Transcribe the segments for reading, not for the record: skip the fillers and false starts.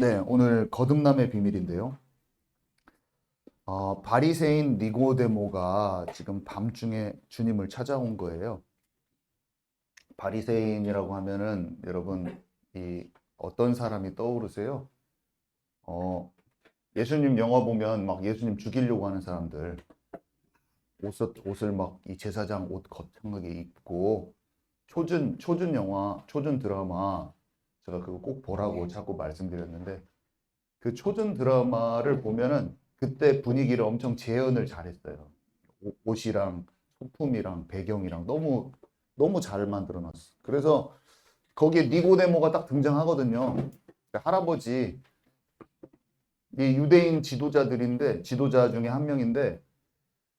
네, 오늘 거듭남의 비밀인데요. 바리새인 니고데모가 지금 밤중에 주님을 찾아온 거예요. 바리새인이라고 하면은 여러분 이 어떤 사람이 떠오르세요? 어, 예수님 영화 보면 막 예수님 죽이려고 하는 사람들 옷을 막 이 제사장 옷 거창하게 입고 초전 영화, 초전 드라마 제가 그거 꼭 보라고 자꾸 말씀드렸는데 그 초전 드라마를 보면은 그때 분위기를 엄청 재현을 잘했어요. 옷이랑 소품이랑 배경이랑 너무 잘 만들어 놨어. 그래서 거기에 니고데모가 딱 등장하거든요. 할아버지, 이 유대인 지도자들인데 지도자 중에 한 명인데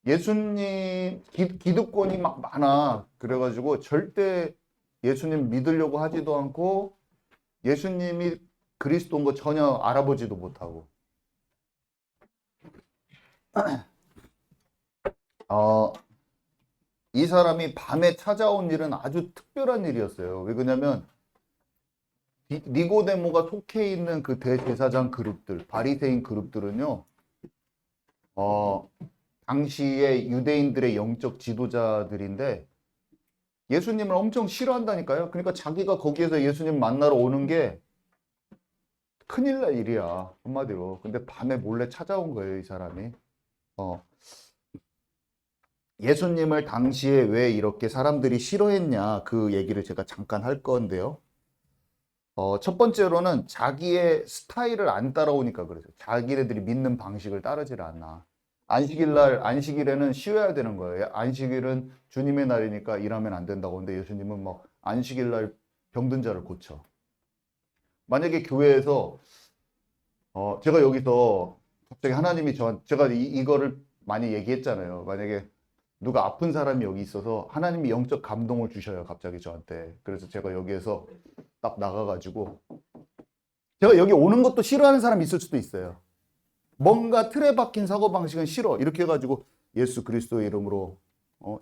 예수님 기득권이 막 많아. 그래가지고 절대 예수님 믿으려고 하지도 않고 예수님이 그리스도인 거 전혀 알아보지도 못하고. 어, 이 사람이 밤에 찾아온 일은 아주 특별한 일이었어요. 왜 그러냐면 니고데모가 속해 있는 그 대제사장 그룹들, 바리새인 그룹들은요. 어, 당시에 유대인들의 영적 지도자들인데 예수님을 엄청 싫어한다니까요. 그러니까 자기가 거기에서 예수님 만나러 오는 게 큰일 날 일이야. 한마디로. 근데 밤에 몰래 찾아온 거예요, 이 사람이. 어, 예수님을 당시에 왜 이렇게 사람들이 싫어했냐 그 얘기를 제가 잠깐 할 건데요. 첫 번째로는 자기의 스타일을 안 따라오니까 그래요. 자기네들이 믿는 방식을 따르질 않아. 안식일에는 쉬어야 되는 거예요. 안식일은 주님의 날이니까 일하면 안 된다고. 근데 예수님은 막 안식일날 병든 자를 고쳐. 만약에 교회에서, 제가 여기서 갑자기 하나님이 제가 이거를 많이 얘기했잖아요. 만약에 누가 아픈 사람이 여기 있어서 하나님이 영적 감동을 주셔요. 갑자기 저한테. 그래서 제가 여기에서 딱 나가가지고 제가 여기 오는 것도 싫어하는 사람이 있을 수도 있어요. 뭔가 틀에 박힌 사고방식은 싫어. 이렇게 해가지고 예수 그리스도의 이름으로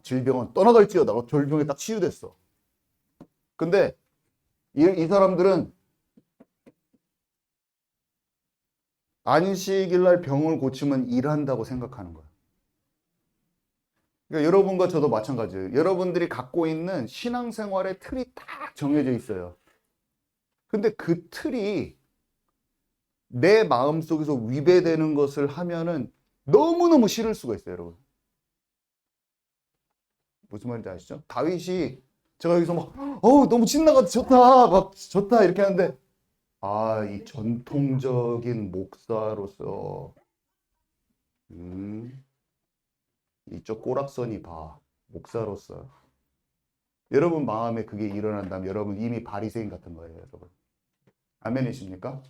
질병은 떠나갈지어다. 질병이 딱 치유됐어. 근데 이 사람들은 안식일날 병을 고치면 일한다고 생각하는 거예요. 그러니까 여러분과 저도 마찬가지예요. 여러분들이 갖고 있는 신앙생활의 틀이 딱 정해져 있어요. 근데 그 틀이 내 마음속에서 위배되는 것을 하면은 너무너무 싫을 수가 있어요, 여러분. 무슨 말인지 아시죠? 다윗이 제가 여기서 막 너무 신나가 좋다 막 좋다 이렇게 하는데 이 전통적인 목사로서 음, 이쪽 꼬락서니 봐 목사로서 여러분 마음에 그게 일어난다면 여러분 이미 바리새인 같은 거예요, 여러분. 아멘이십니까?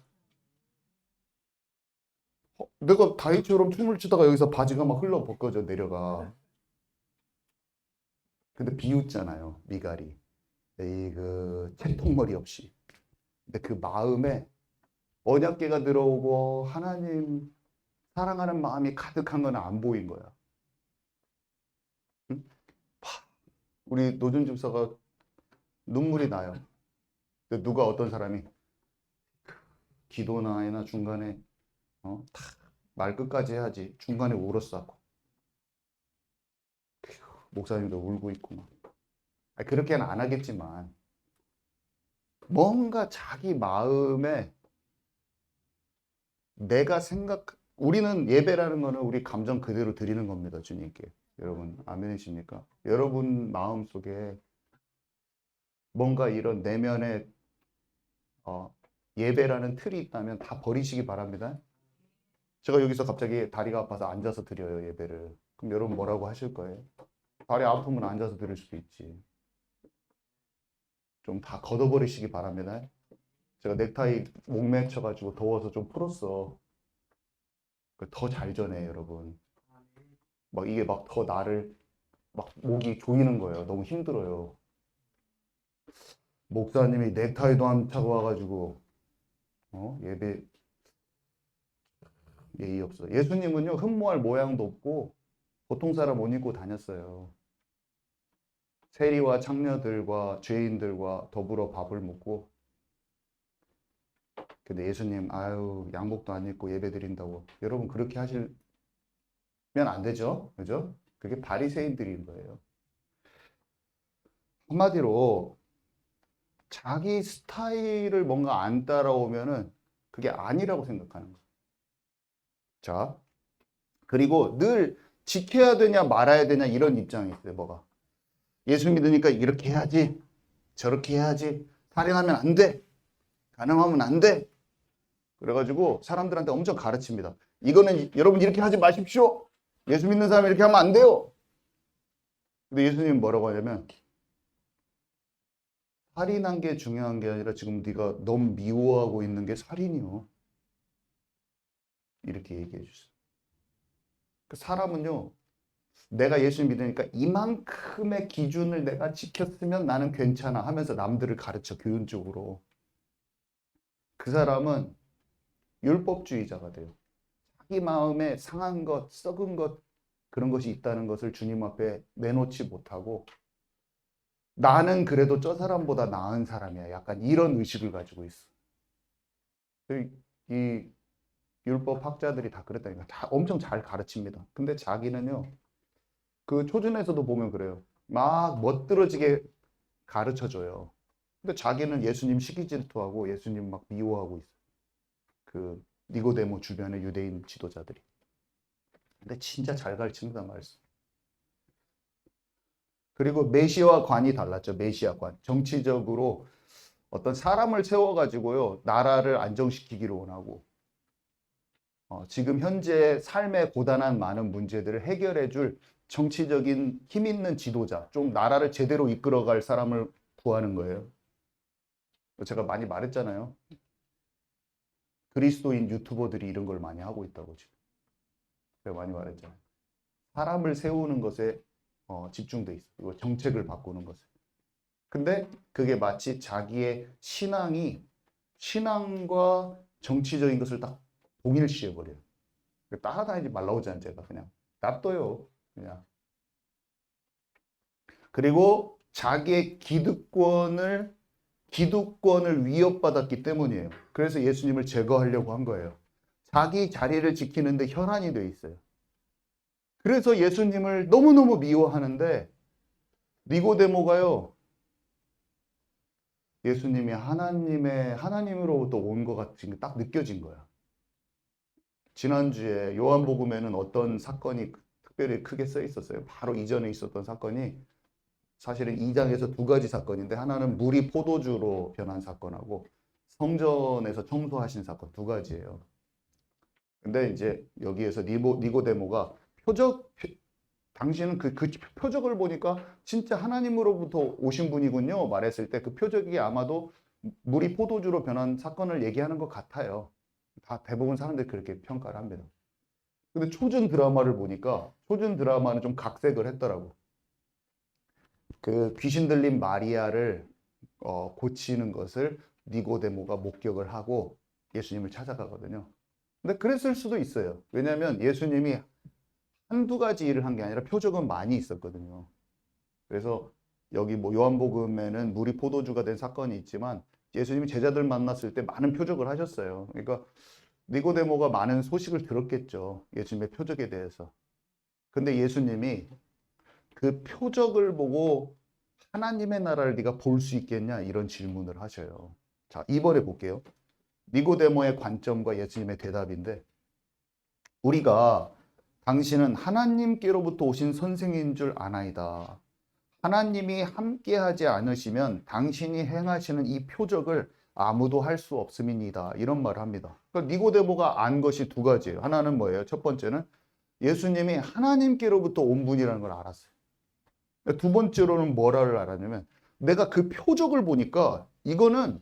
내가 다윗처럼 춤을 추다가 여기서 바지가 막 흘러 벗겨져 내려가. 근데 비웃잖아요, 미갈이. 이 그 채통머리 없이. 근데 그 마음에 언약궤가 들어오고 하나님 사랑하는 마음이 가득한 건 안 보인 거야. 응? 우리 노준 집사가 눈물이 나요. 근데 누가 어떤 사람이 기도나 이나 중간에 말 끝까지 해야지. 중간에 울었어. 목사님도 울고 있고 막. 그렇게는 안 하겠지만 뭔가 자기 마음에 우리는 예배라는 거는 우리 감정 그대로 드리는 겁니다, 주님께. 여러분, 아멘이십니까? 여러분 마음속에 뭔가 이런 내면에 예배라는 틀이 있다면 다 버리시기 바랍니다. 제가 여기서 갑자기 다리가 아파서 앉아서 드려요, 예배를. 그럼 여러분 뭐라고 하실 거예요? 다리 아프면 앉아서 드릴 수도 있지. 좀 다 걷어버리시기 바랍니다. 제가 넥타이 목 맺혀가지고 더워서 좀 풀었어. 더 잘 전해, 여러분. 막 이게 막 더 나를 막 목이 조이는 거예요. 너무 힘들어요. 목사님이 넥타이도 안 차고 와가지고 예배 예의 없어. 예수님은요 흠모할 모양도 없고 보통 사람 옷 입고 다녔어요. 세리와 창녀들과 죄인들과 더불어 밥을 먹고 근데 예수님, 아유, 양복도 안 입고 예배 드린다고. 여러분, 그렇게 하시면 안 되죠. 그죠? 그게 바리새인들인 거예요. 한마디로, 자기 스타일을 뭔가 안 따라오면은 그게 아니라고 생각하는 거예요. 자, 그리고 늘 지켜야 되냐 말아야 되냐 이런 입장이 있어요. 뭐가? 예수 믿으니까 이렇게 해야지, 저렇게 해야지, 살인하면 안 돼, 간음하면 안 돼. 그래가지고 사람들한테 엄청 가르칩니다. 이거는 여러분 이렇게 하지 마십시오. 예수 믿는 사람이 이렇게 하면 안 돼요. 근데 예수님은 뭐라고 하냐면, 살인한 게 중요한 게 아니라 지금 네가 너무 미워하고 있는 게 살인이요. 이렇게 얘기해 주세요. 그 사람은요, 내가 예수 믿으니까 이만큼의 기준을 내가 지켰으면 나는 괜찮아 하면서 남들을 가르쳐, 교훈적으로. 그 사람은 율법주의자가 돼요. 자기 마음에 상한 것, 썩은 것, 그런 것이 있다는 것을 주님 앞에 내놓지 못하고, 나는 그래도 저 사람보다 나은 사람이야. 약간 이런 의식을 가지고 있어. 이 율법 학자들이 다 그랬다니까. 다 엄청 잘 가르칩니다. 근데 자기는요, 그 초준에서도 보면 그래요. 막 멋들어지게 가르쳐 줘요. 근데 자기는 예수님 시기 질투하고 예수님 막 미워하고 있어. 그 니고데모 주변의 유대인 지도자들이. 근데 진짜 잘 가르칩니다, 말씀. 그리고 메시아 관이 달랐죠. 메시아 관. 정치적으로 어떤 사람을 세워가지고요, 나라를 안정시키기를 원하고, 지금 현재 삶에 고단한 많은 문제들을 해결해 줄 정치적인 힘 있는 지도자, 좀 나라를 제대로 이끌어갈 사람을 구하는 거예요. 제가 많이 말했잖아요. 그리스도인 유튜버들이 이런 걸 많이 하고 있다고 지금. 제가 많이 말했잖아요. 사람을 세우는 것에 집중돼 있어. 그리고 정책을 바꾸는 것에. 근데 그게 마치 자기의 신앙과 정치적인 것을 딱 동일시해 버려요. 따라다니지 말라고 하잖아요. 제가 그냥 놔둬요. 그냥. 그리고 자기의 기득권을 위협받았기 때문이에요. 그래서 예수님을 제거하려고 한 거예요. 자기 자리를 지키는데 혈안이 돼 있어요. 그래서 예수님을 너무너무 미워하는데, 니고데모가요, 예수님이 하나님으로부터 온 것 같은 게 딱 느껴진 거야. 지난주에 요한복음에는 어떤 사건이 특별히 크게 써 있었어요. 바로 이전에 있었던 사건이, 사실은 2장에서 두 가지 사건인데, 하나는 물이 포도주로 변한 사건하고 성전에서 청소하신 사건, 두 가지예요. 근데 이제 여기에서 니고데모가 당신은 그 표적을 보니까 진짜 하나님으로부터 오신 분이군요 말했을 때, 그 표적이 아마도 물이 포도주로 변한 사건을 얘기하는 것 같아요. 다 대부분 사람들이 그렇게 평가를 합니다. 근데 초전 드라마를 보니까, 초전 드라마는 좀 각색을 했더라고. 그 귀신 들린 마리아를 고치는 것을 니고데모가 목격을 하고 예수님을 찾아가거든요. 근데 그랬을 수도 있어요. 왜냐하면 예수님이 한두 가지 일을 한 게 아니라 표적은 많이 있었거든요. 그래서 여기 뭐 요한복음에는 물이 포도주가 된 사건이 있지만, 예수님이 제자들 만났을 때 많은 표적을 하셨어요. 그러니까 니고데모가 많은 소식을 들었겠죠. 예수님의 표적에 대해서. 근데 예수님이 그 표적을 보고 하나님의 나라를 네가 볼 수 있겠냐 이런 질문을 하셔요. 자, 2번에 볼게요. 니고데모의 관점과 예수님의 대답인데, 우리가 당신은 하나님께로부터 오신 선생인 줄 아나이다. 하나님이 함께하지 않으시면 당신이 행하시는 이 표적을 아무도 할 수 없음이니다. 이런 말을 합니다. 그러니까 니고데모가 안 것이 두 가지예요. 하나는 뭐예요? 첫 번째는 예수님이 하나님께로부터 온 분이라는 걸 알았어요. 두 번째로는 뭐를 알았냐면, 내가 그 표적을 보니까 이거는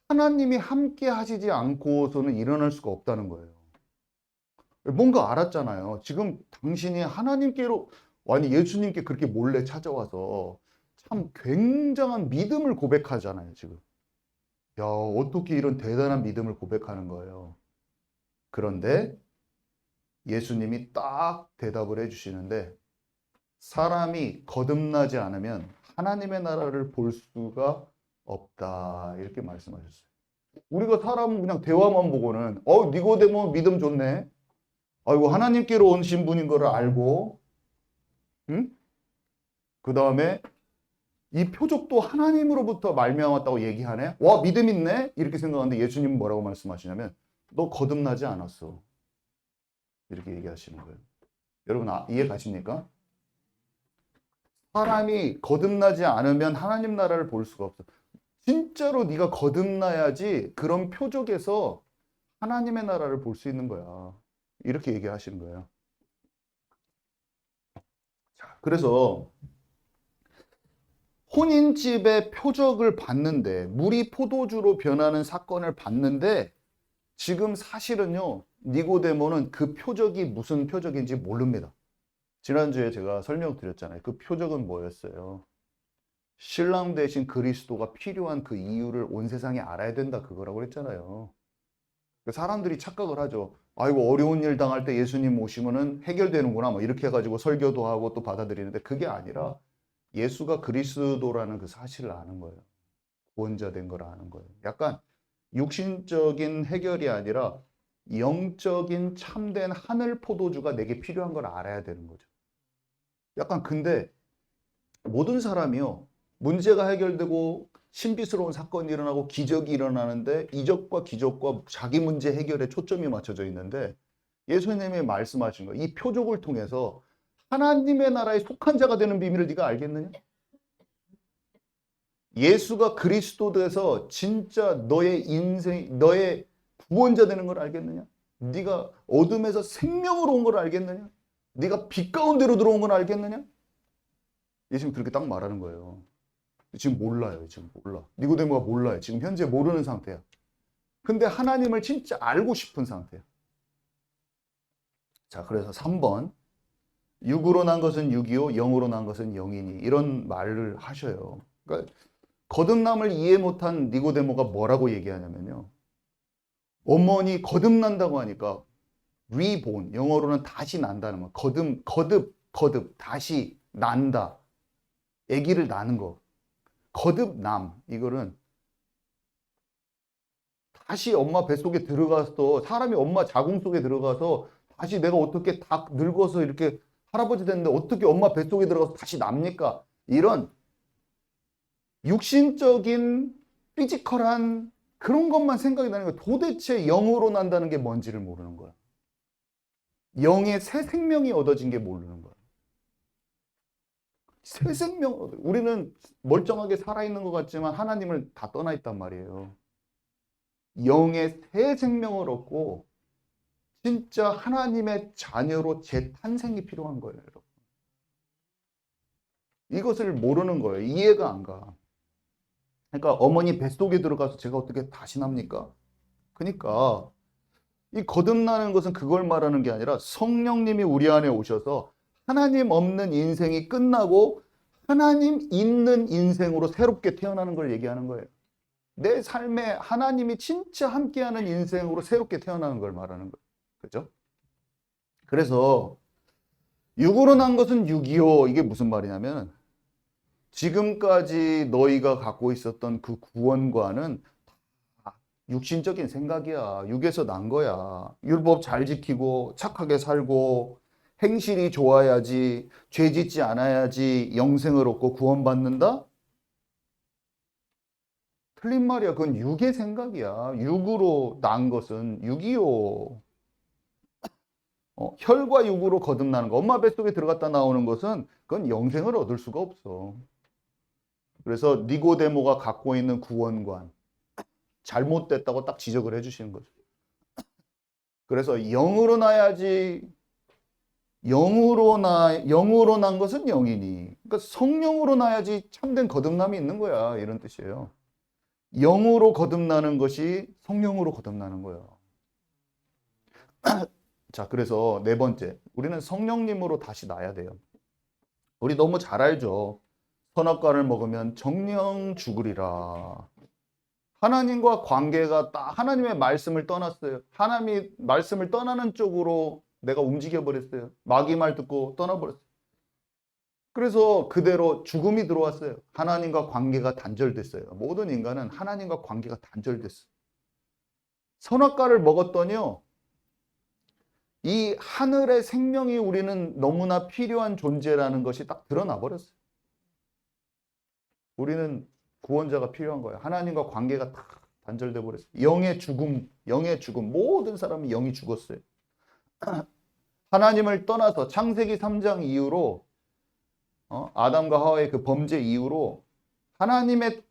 하나님이 함께 하시지 않고서는 일어날 수가 없다는 거예요. 뭔가 알았잖아요. 지금 당신이 아니 예수님께 그렇게 몰래 찾아와서 참 굉장한 믿음을 고백하잖아요, 지금. 야, 어떻게 이런 대단한 믿음을 고백하는 거예요. 그런데 예수님이 딱 대답을 해주시는데, 사람이 거듭나지 않으면 하나님의 나라를 볼 수가 없다. 이렇게 말씀하셨어요. 우리가 사람 그냥 대화만 보고는 니고데모 믿음 좋네. 아이고 하나님께로 오신 분인 거를 알고, 응? 그 다음에 이 표적도 하나님으로부터 말미암았다고 얘기하네. 와 믿음 있네. 이렇게 생각하는데 예수님은 뭐라고 말씀하시냐면 너 거듭나지 않았어. 이렇게 얘기하시는 거예요. 여러분 이해 가십니까? 사람이 거듭나지 않으면 하나님 나라를 볼 수가 없어. 진짜로 네가 거듭나야지 그런 표적에서 하나님의 나라를 볼 수 있는 거야. 이렇게 얘기하시는 거예요. 자, 그래서 혼인집의 표적을 봤는데 물이 포도주로 변하는 사건을 봤는데 지금 사실은요 니고데모는 그 표적이 무슨 표적인지 모릅니다. 지난주에 제가 설명드렸잖아요. 그 표적은 뭐였어요? 신랑 대신 그리스도가 필요한 그 이유를 온 세상이 알아야 된다 그거라고 그랬잖아요. 사람들이 착각을 하죠. 아이고 어려운 일 당할 때 예수님 오시면은 해결되는구나 뭐 이렇게 해가지고 설교도 하고 또 받아들이는데 그게 아니라 예수가 그리스도라는 그 사실을 아는 거예요. 구원자 된 걸 아는 거예요. 약간 육신적인 해결이 아니라 영적인 참된 하늘 포도주가 내게 필요한 걸 알아야 되는 거죠. 약간 근데 모든 사람이요. 문제가 해결되고 신비스러운 사건이 일어나고 기적이 일어나는데 이적과 기적과 자기 문제 해결에 초점이 맞춰져 있는데 예수님이 말씀하신 거, 이 표적을 통해서 하나님의 나라에 속한 자가 되는 비밀을 네가 알겠느냐? 예수가 그리스도 돼서 진짜 너의 인생, 너의 구원자 되는 걸 알겠느냐? 네가 어둠에서 생명으로 온 걸 알겠느냐? 네가 빛 가운데로 들어온 걸 알겠느냐? 예수님 그렇게 딱 말하는 거예요. 지금 몰라요. 지금 몰라. 니고데모가 몰라요. 지금 현재 모르는 상태야. 근데 하나님을 진짜 알고 싶은 상태야. 자, 그래서 3번. 육으로 난 것은 육이요, 영으로 난 것은 영이니. 이런 말을 하셔요. 그러니까 거듭남을 이해 못한 니고데모가 뭐라고 얘기하냐면요. 어머니 거듭난다고 하니까 reborn, 영어로는 다시 난다는 거. 거듭, 다시 난다. 아기를 낳는 거. 거듭남, 이거는 다시 엄마 뱃속에 들어가서 사람이 엄마 자궁 속에 들어가서 다시 내가 어떻게 다 늙어서 이렇게 할아버지 됐는데 어떻게 엄마 뱃속에 들어가서 다시 납니까? 이런 육신적인 피지컬한 그런 것만 생각이 나는 거야. 도대체 영으로 난다는 게 뭔지를 모르는 거야. 영의 새 생명이 얻어진 게 모르는 거야. 새 생명, 우리는 멀쩡하게 살아있는 것 같지만 하나님을 다 떠나 있단 말이에요. 영의 새 생명을 얻고 진짜 하나님의 자녀로 재탄생이 필요한 거예요, 여러분. 이것을 모르는 거예요. 이해가 안 가. 그러니까 어머니 뱃속에 들어가서 제가 어떻게 다시 납니까? 그러니까 이 거듭나는 것은 그걸 말하는 게 아니라 성령님이 우리 안에 오셔서 하나님 없는 인생이 끝나고 하나님 있는 인생으로 새롭게 태어나는 걸 얘기하는 거예요. 내 삶에 하나님이 진짜 함께하는 인생으로 새롭게 태어나는 걸 말하는 거예요. 그죠? 그래서 육으로 난 것은 육이요. 이게 무슨 말이냐면 지금까지 너희가 갖고 있었던 그 구원과는 다 육신적인 생각이야. 육에서 난 거야. 율법 잘 지키고 착하게 살고 행실이 좋아야지, 죄 짓지 않아야지 영생을 얻고 구원받는다? 틀린 말이야. 그건 육의 생각이야. 육으로 난 것은 육이요. 혈과 육으로 거듭나는 거. 엄마 뱃속에 들어갔다 나오는 것은 그건 영생을 얻을 수가 없어. 그래서 니고데모가 갖고 있는 구원관 잘못됐다고 딱 지적을 해주시는 거죠. 그래서 영으로 나야지. 영으로 난 것은 영이니. 그러니까 성령으로 나야지 참된 거듭남이 있는 거야. 이런 뜻이에요. 영으로 거듭나는 것이 성령으로 거듭나는 거예요. 자, 그래서 네 번째, 우리는 성령님으로 다시 나야 돼요. 우리 너무 잘 알죠. 선악과를 먹으면 정령 죽으리라. 하나님과 관계가 딱 하나님의 말씀을 떠났어요. 하나님이 말씀을 떠나는 쪽으로 내가 움직여 버렸어요. 마귀 말 듣고 떠나버렸어요. 그래서 그대로 죽음이 들어왔어요. 하나님과 관계가 단절됐어요. 모든 인간은 하나님과 관계가 단절됐어요. 선악과를 먹었더니요, 이 하늘의 생명이 우리는 너무나 필요한 존재라는 것이 딱 드러나 버렸어요. 우리는 구원자가 필요한 거예요. 하나님과 관계가 다 단절돼 버렸어요. 영의 죽음, 영의 죽음. 모든 사람이 영이 죽었어요. 하나님을 떠나서 창세기 3장 이후로 아담과 하와의 그 범죄 이후로 하나님의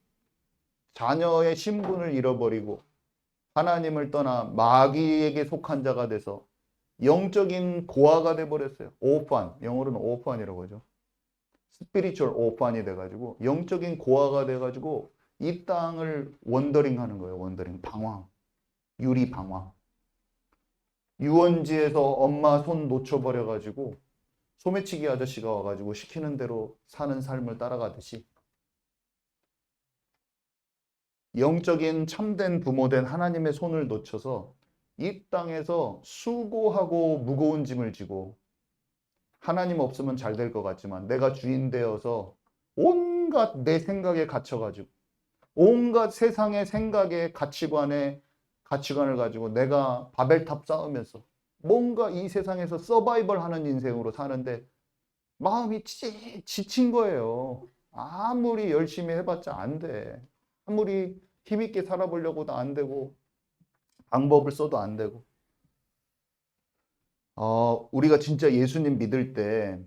자녀의 신분을 잃어버리고 하나님을 떠나 마귀에게 속한 자가 돼서 영적인 고아가 돼버렸어요. 오판, 영어로는 오판이라고 하죠. 스피리추얼 오판이 돼가지고 영적인 고아가 돼가지고 이 땅을 원더링하는 거예요. 원더링, 방황, 유리 방황. 유원지에서 엄마 손 놓쳐버려가지고 소매치기 아저씨가 와가지고 시키는 대로 사는 삶을 따라가듯이 영적인 참된 부모된 하나님의 손을 놓쳐서 이 땅에서 수고하고 무거운 짐을 지고 하나님 없으면 잘 될 것 같지만 내가 주인 되어서 온갖 내 생각에 갇혀가지고 온갖 세상의 생각에 가치관을 가지고 내가 바벨탑 쌓으면서 뭔가 이 세상에서 서바이벌 하는 인생으로 사는데 마음이 지친 거예요. 아무리 열심히 해봤자 안 돼. 아무리 힘있게 살아보려고도 안 되고 방법을 써도 안 되고 우리가 진짜 예수님 믿을 때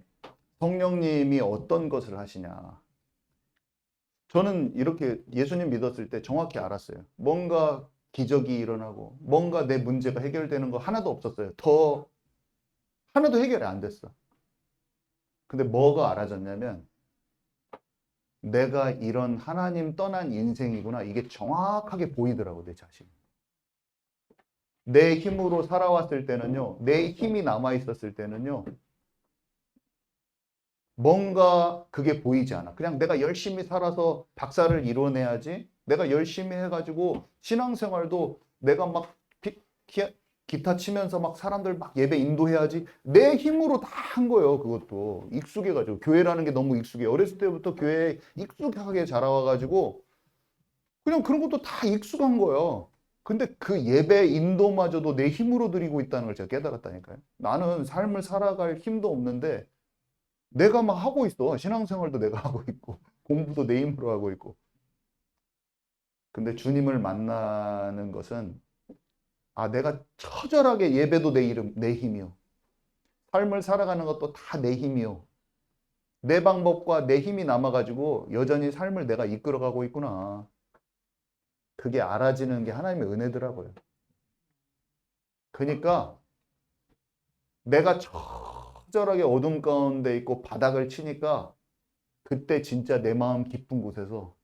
성령님이 어떤 것을 하시냐. 저는 이렇게 예수님 믿었을 때 정확히 알았어요. 뭔가 기적이 일어나고 뭔가 내 문제가 해결되는 거 하나도 없었어요. 하나도 해결이 안 됐어. 근데 뭐가 알아졌냐면 내가 이런 하나님 떠난 인생이구나. 이게 정확하게 보이더라고, 내 자신. 내 힘으로 살아왔을 때는요, 내 힘이 남아있었을 때는요, 뭔가 그게 보이지 않아. 그냥 내가 열심히 살아서 박사를 이뤄내야지. 내가 열심히 해가지고 신앙생활도 내가 막 기타 치면서 막 사람들 막 예배 인도해야지. 내 힘으로 다 한 거예요. 그것도 익숙해가지고 교회라는 게 너무 익숙해. 어렸을 때부터 교회에 익숙하게 자라와가지고 그냥 그런 것도 다 익숙한 거예요. 근데 그 예배 인도마저도 내 힘으로 드리고 있다는 걸 제가 깨달았다니까요. 나는 삶을 살아갈 힘도 없는데 내가 막 하고 있어. 신앙생활도 내가 하고 있고 공부도 내 힘으로 하고 있고. 근데 주님을 만나는 것은 내가 처절하게 예배도 내 힘이요. 삶을 살아가는 것도 다 내 힘이요. 내 방법과 내 힘이 남아가지고 여전히 삶을 내가 이끌어가고 있구나. 그게 알아지는 게 하나님의 은혜더라고요. 그러니까 내가 처절하게 어둠 가운데 있고 바닥을 치니까 그때 진짜 내 마음 깊은 곳에서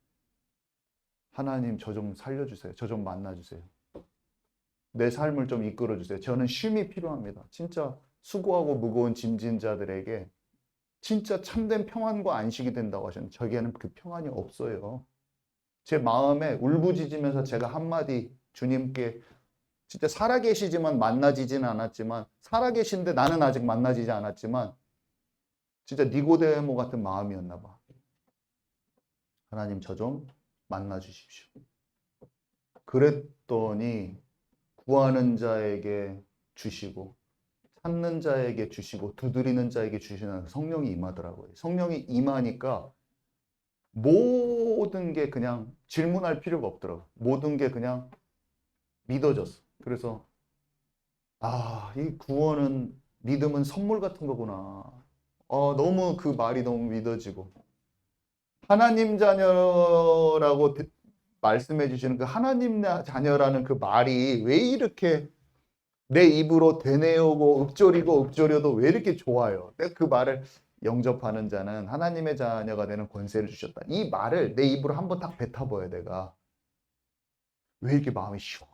하나님 저 좀 살려주세요. 저 좀 만나주세요. 내 삶을 좀 이끌어주세요. 저는 쉼이 필요합니다. 진짜 수고하고 무거운 짐진 자들에게 진짜 참된 평안과 안식이 된다고 하셨는데 저에게는 그 평안이 없어요. 제 마음에 울부짖으면서 제가 한마디 주님께 진짜 살아계시지만 만나지지는 않았지만 살아계신데 나는 아직 만나지지 않았지만 진짜 니고데모 같은 마음이었나 봐. 하나님 저 좀 만나 주십시오. 그랬더니 구하는 자에게 주시고 찾는 자에게 주시고 두드리는 자에게 주시는 성령이 임하더라고요. 성령이 임하니까 모든 게 그냥 질문할 필요가 없더라고요. 모든 게 그냥 믿어졌어. 그래서 이 구원은 믿음은 선물 같은 거구나. 너무 그 말이 너무 믿어지고 하나님 자녀라고 말씀해 주시는 그 하나님 자녀라는 그 말이 왜 이렇게 내 입으로 되뇌우고 읊조려도 왜 이렇게 좋아요? 내가 그 말을 영접하는 자는 하나님의 자녀가 되는 권세를 주셨다. 이 말을 내 입으로 한번 딱 뱉어봐요. 내가 왜 이렇게 마음이 시원해?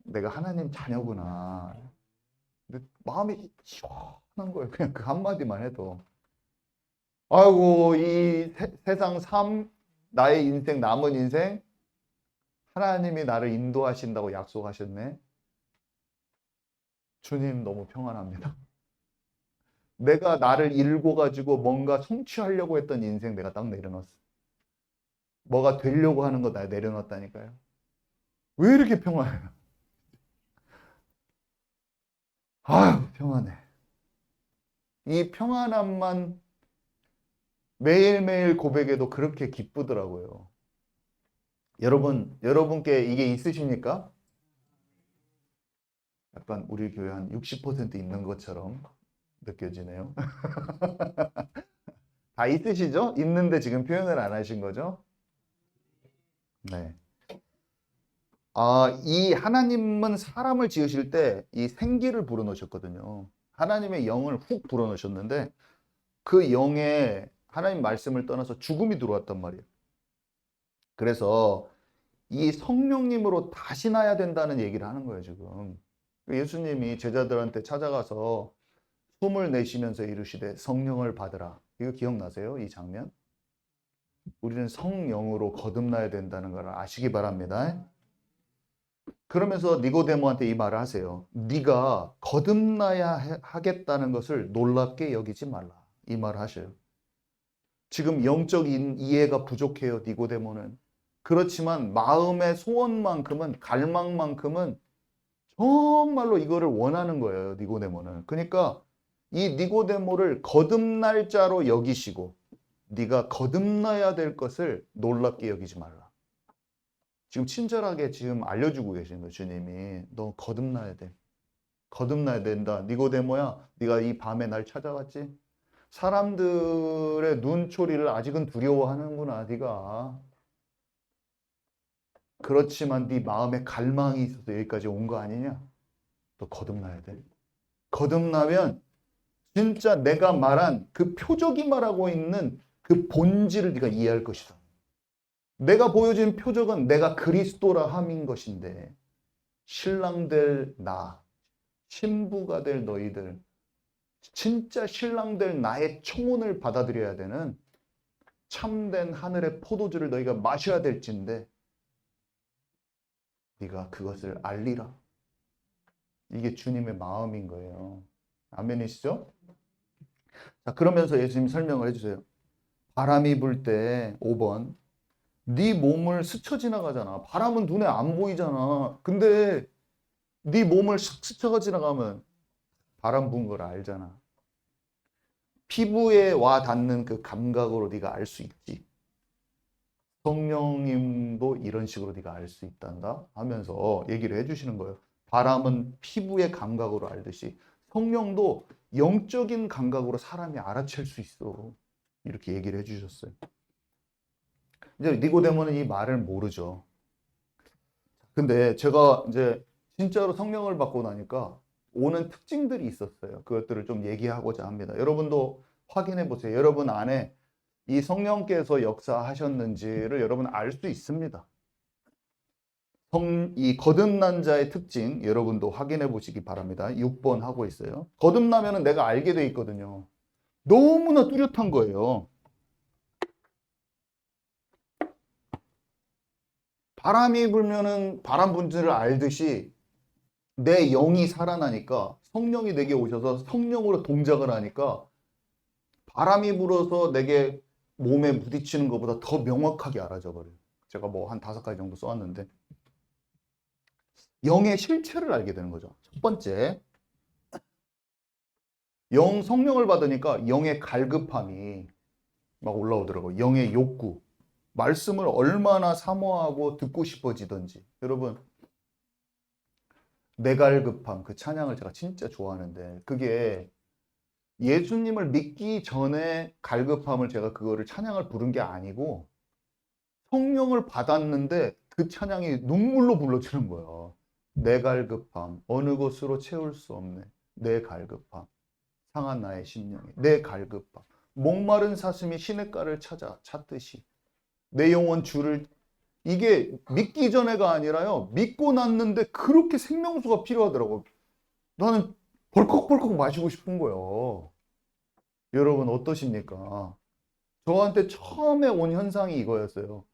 내가 하나님 자녀구나. 근데 마음이 시원한 거예요. 그냥 그 한마디만 해도. 아이고, 이 세상 삶, 나의 인생, 남은 인생, 하나님이 나를 인도하신다고 약속하셨네. 주님 너무 평안합니다. 내가 나를 일궈 가지고 뭔가 성취하려고 했던 인생 내가 딱 내려놨어. 뭐가 되려고 하는 거 다 내려놨다니까요. 왜 이렇게 평안해요? 아유, 평안해. 이 평안함만 매일매일 고백해도 그렇게 기쁘더라고요. 여러분께 이게 있으십니까? 약간 우리 교회 한 60% 있는 것처럼 느껴지네요. 다 있으시죠? 있는데 지금 표현을 안 하신 거죠? 네. 이 하나님은 사람을 지으실 때 이 생기를 불어넣으셨거든요. 하나님의 영을 훅 불어넣으셨는데 그 영에 하나님 말씀을 떠나서 죽음이 들어왔단 말이에요. 그래서 이 성령님으로 다시 나야 된다는 얘기를 하는 거예요, 지금. 예수님이 제자들한테 찾아가서 숨을 내쉬면서 이르시되 성령을 받으라. 이거 기억나세요? 이 장면? 우리는 성령으로 거듭나야 된다는 걸 아시기 바랍니다. 그러면서 니고데모한테 이 말을 하세요. 네가 거듭나야 하겠다는 것을 놀랍게 여기지 말라. 이 말을 하셔요. 지금 영적인 이해가 부족해요, 니고데모는. 그렇지만 마음의 소원만큼은, 갈망만큼은 정말로 이거를 원하는 거예요, 니고데모는. 그러니까 이 니고데모를 거듭날 자로 여기시고 네가 거듭나야 될 것을 놀랍게 여기지 말라. 지금 친절하게 지금 알려주고 계시는 거예요, 주님이. 너 거듭나야 돼. 거듭나야 된다. 니고데모야, 네가 이 밤에 날 찾아왔지? 사람들의 눈초리를 아직은 두려워하는구나, 네가. 그렇지만 네 마음에 갈망이 있어서 여기까지 온 거 아니냐? 너 거듭나야 돼. 거듭나면 진짜 내가 말한 그 표적이 말하고 있는 그 본질을 네가 이해할 것이다. 내가 보여진 표적은 내가 그리스도라 함인 것인데 신랑 될 나, 신부가 될 너희들, 진짜 신랑 될 나의 청혼을 받아들여야 되는 참된 하늘의 포도주를 너희가 마셔야 될진데 네가 그것을 알리라. 이게 주님의 마음인 거예요. 아멘이시죠? 자, 그러면서 예수님 설명을 해주세요. 바람이 불 때 5번 네 몸을 스쳐 지나가잖아. 바람은 눈에 안 보이잖아. 근데 네 몸을 스쳐 지나가면 바람 부은 걸 알잖아. 피부에 와 닿는 그 감각으로 네가 알 수 있지. 성령님도 이런 식으로 네가 알 수 있단다 하면서 얘기를 해주시는 거예요. 바람은 피부의 감각으로 알듯이 성령도 영적인 감각으로 사람이 알아챌 수 있어. 이렇게 얘기를 해주셨어요. 이제 니고데모는 이 말을 모르죠. 근데 제가 이제 진짜로 성령을 받고 나니까 오는 특징들이 있었어요. 그것들을 좀 얘기하고자 합니다. 여러분도 확인해 보세요. 여러분 안에 이 성령께서 역사하셨는지를 여러분 알 수 있습니다. 이 거듭난 자의 특징 여러분도 확인해 보시기 바랍니다. 6번 하고 있어요. 거듭나면 내가 알게 돼 있거든요. 너무나 뚜렷한 거예요. 바람이 불면은 바람 분지를 알듯이 내 영이 살아나니까 성령이 내게 오셔서 성령으로 동작을 하니까 바람이 불어서 내게 몸에 부딪히는 것보다 더 명확하게 알아져 버려요. 제가 뭐 한 5가지 정도 써왔는데 영의 실체를 알게 되는 거죠. 첫 번째, 성령을 받으니까 영의 갈급함이 막 올라오더라고요. 영의 욕구, 말씀을 얼마나 사모하고 듣고 싶어지던지. 여러분, 내 갈급함, 그 찬양을 제가 진짜 좋아하는데 그게 예수님을 믿기 전에 갈급함을 제가 그거를 찬양을 부른 게 아니고 성령을 받았는데 그 찬양이 눈물로 불러지는 거예요. 내 갈급함, 어느 곳으로 채울 수 없네. 내 갈급함, 상한 나의 심령이. 내 갈급함, 목마른 사슴이 시냇가를 찾듯이 내 영혼 주를. 이게 믿기 전에가 아니라요. 믿고 났는데 그렇게 생명수가 필요하더라고. 나는 벌컥벌컥 마시고 싶은 거예요. 여러분 어떠십니까? 저한테 처음에 온 현상이 이거였어요.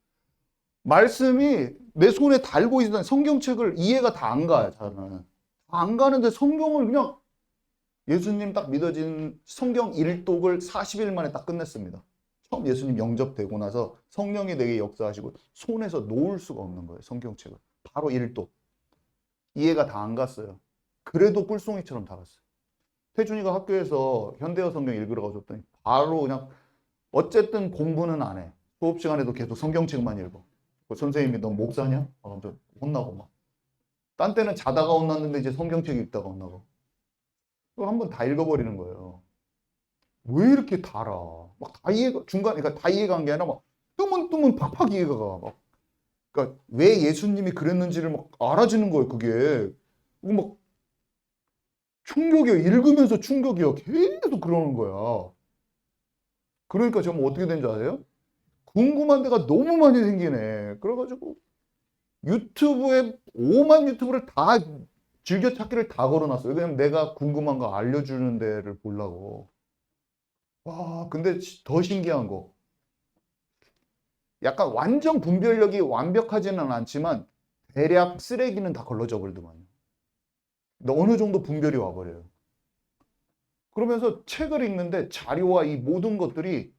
말씀이 내 손에 달고 있는 성경책을 이해가 다 안 가요. 저는 안 가는데 성경을 그냥 예수님 딱 믿어진 성경 일독을 40일 만에 딱 끝냈습니다. 처음 예수님 영접되고 나서 성령이 내게 역사하시고 손에서 놓을 수가 없는 거예요. 성경책을. 바로 일도. 이해가 다 안 갔어요. 그래도 꿀송이처럼 다 갔어요. 태준이가 학교에서 현대어 성경 읽으러 가줬더니 바로 그냥 어쨌든 공부는 안 해. 수업 시간에도 계속 성경책만 읽어. 그 선생님이 너 목사냐? 좀 혼나고 막. 딴 때는 자다가 혼났는데 이제 성경책 읽다가 혼나고. 그걸 한번 다 읽어버리는 거예요. 왜 이렇게 달아? 막 다 이해가, 중간에, 그러니까 다 이해가 간 게 아니라 막 뜨문뜨문 팍팍 이해가 가. 막. 그러니까 왜 예수님이 그랬는지를 막 알아지는 거예요, 그게. 막 충격이야. 읽으면서 충격이야. 계속 그러는 거야. 그러니까 저는 어떻게 된 줄 아세요? 궁금한 데가 너무 많이 생기네. 그래가지고 유튜브에 5만 유튜브를 다 즐겨찾기를 다 걸어놨어요. 왜냐면 내가 궁금한 거 알려주는 데를 보려고. 와, 근데 더 신기한 거. 약간 완전 분별력이 완벽하지는 않지만 대략 쓰레기는 다 걸러져 버리더만요. 근데 어느 정도 분별이 와버려요. 그러면서 책을 읽는데 자료와 이 모든 것들이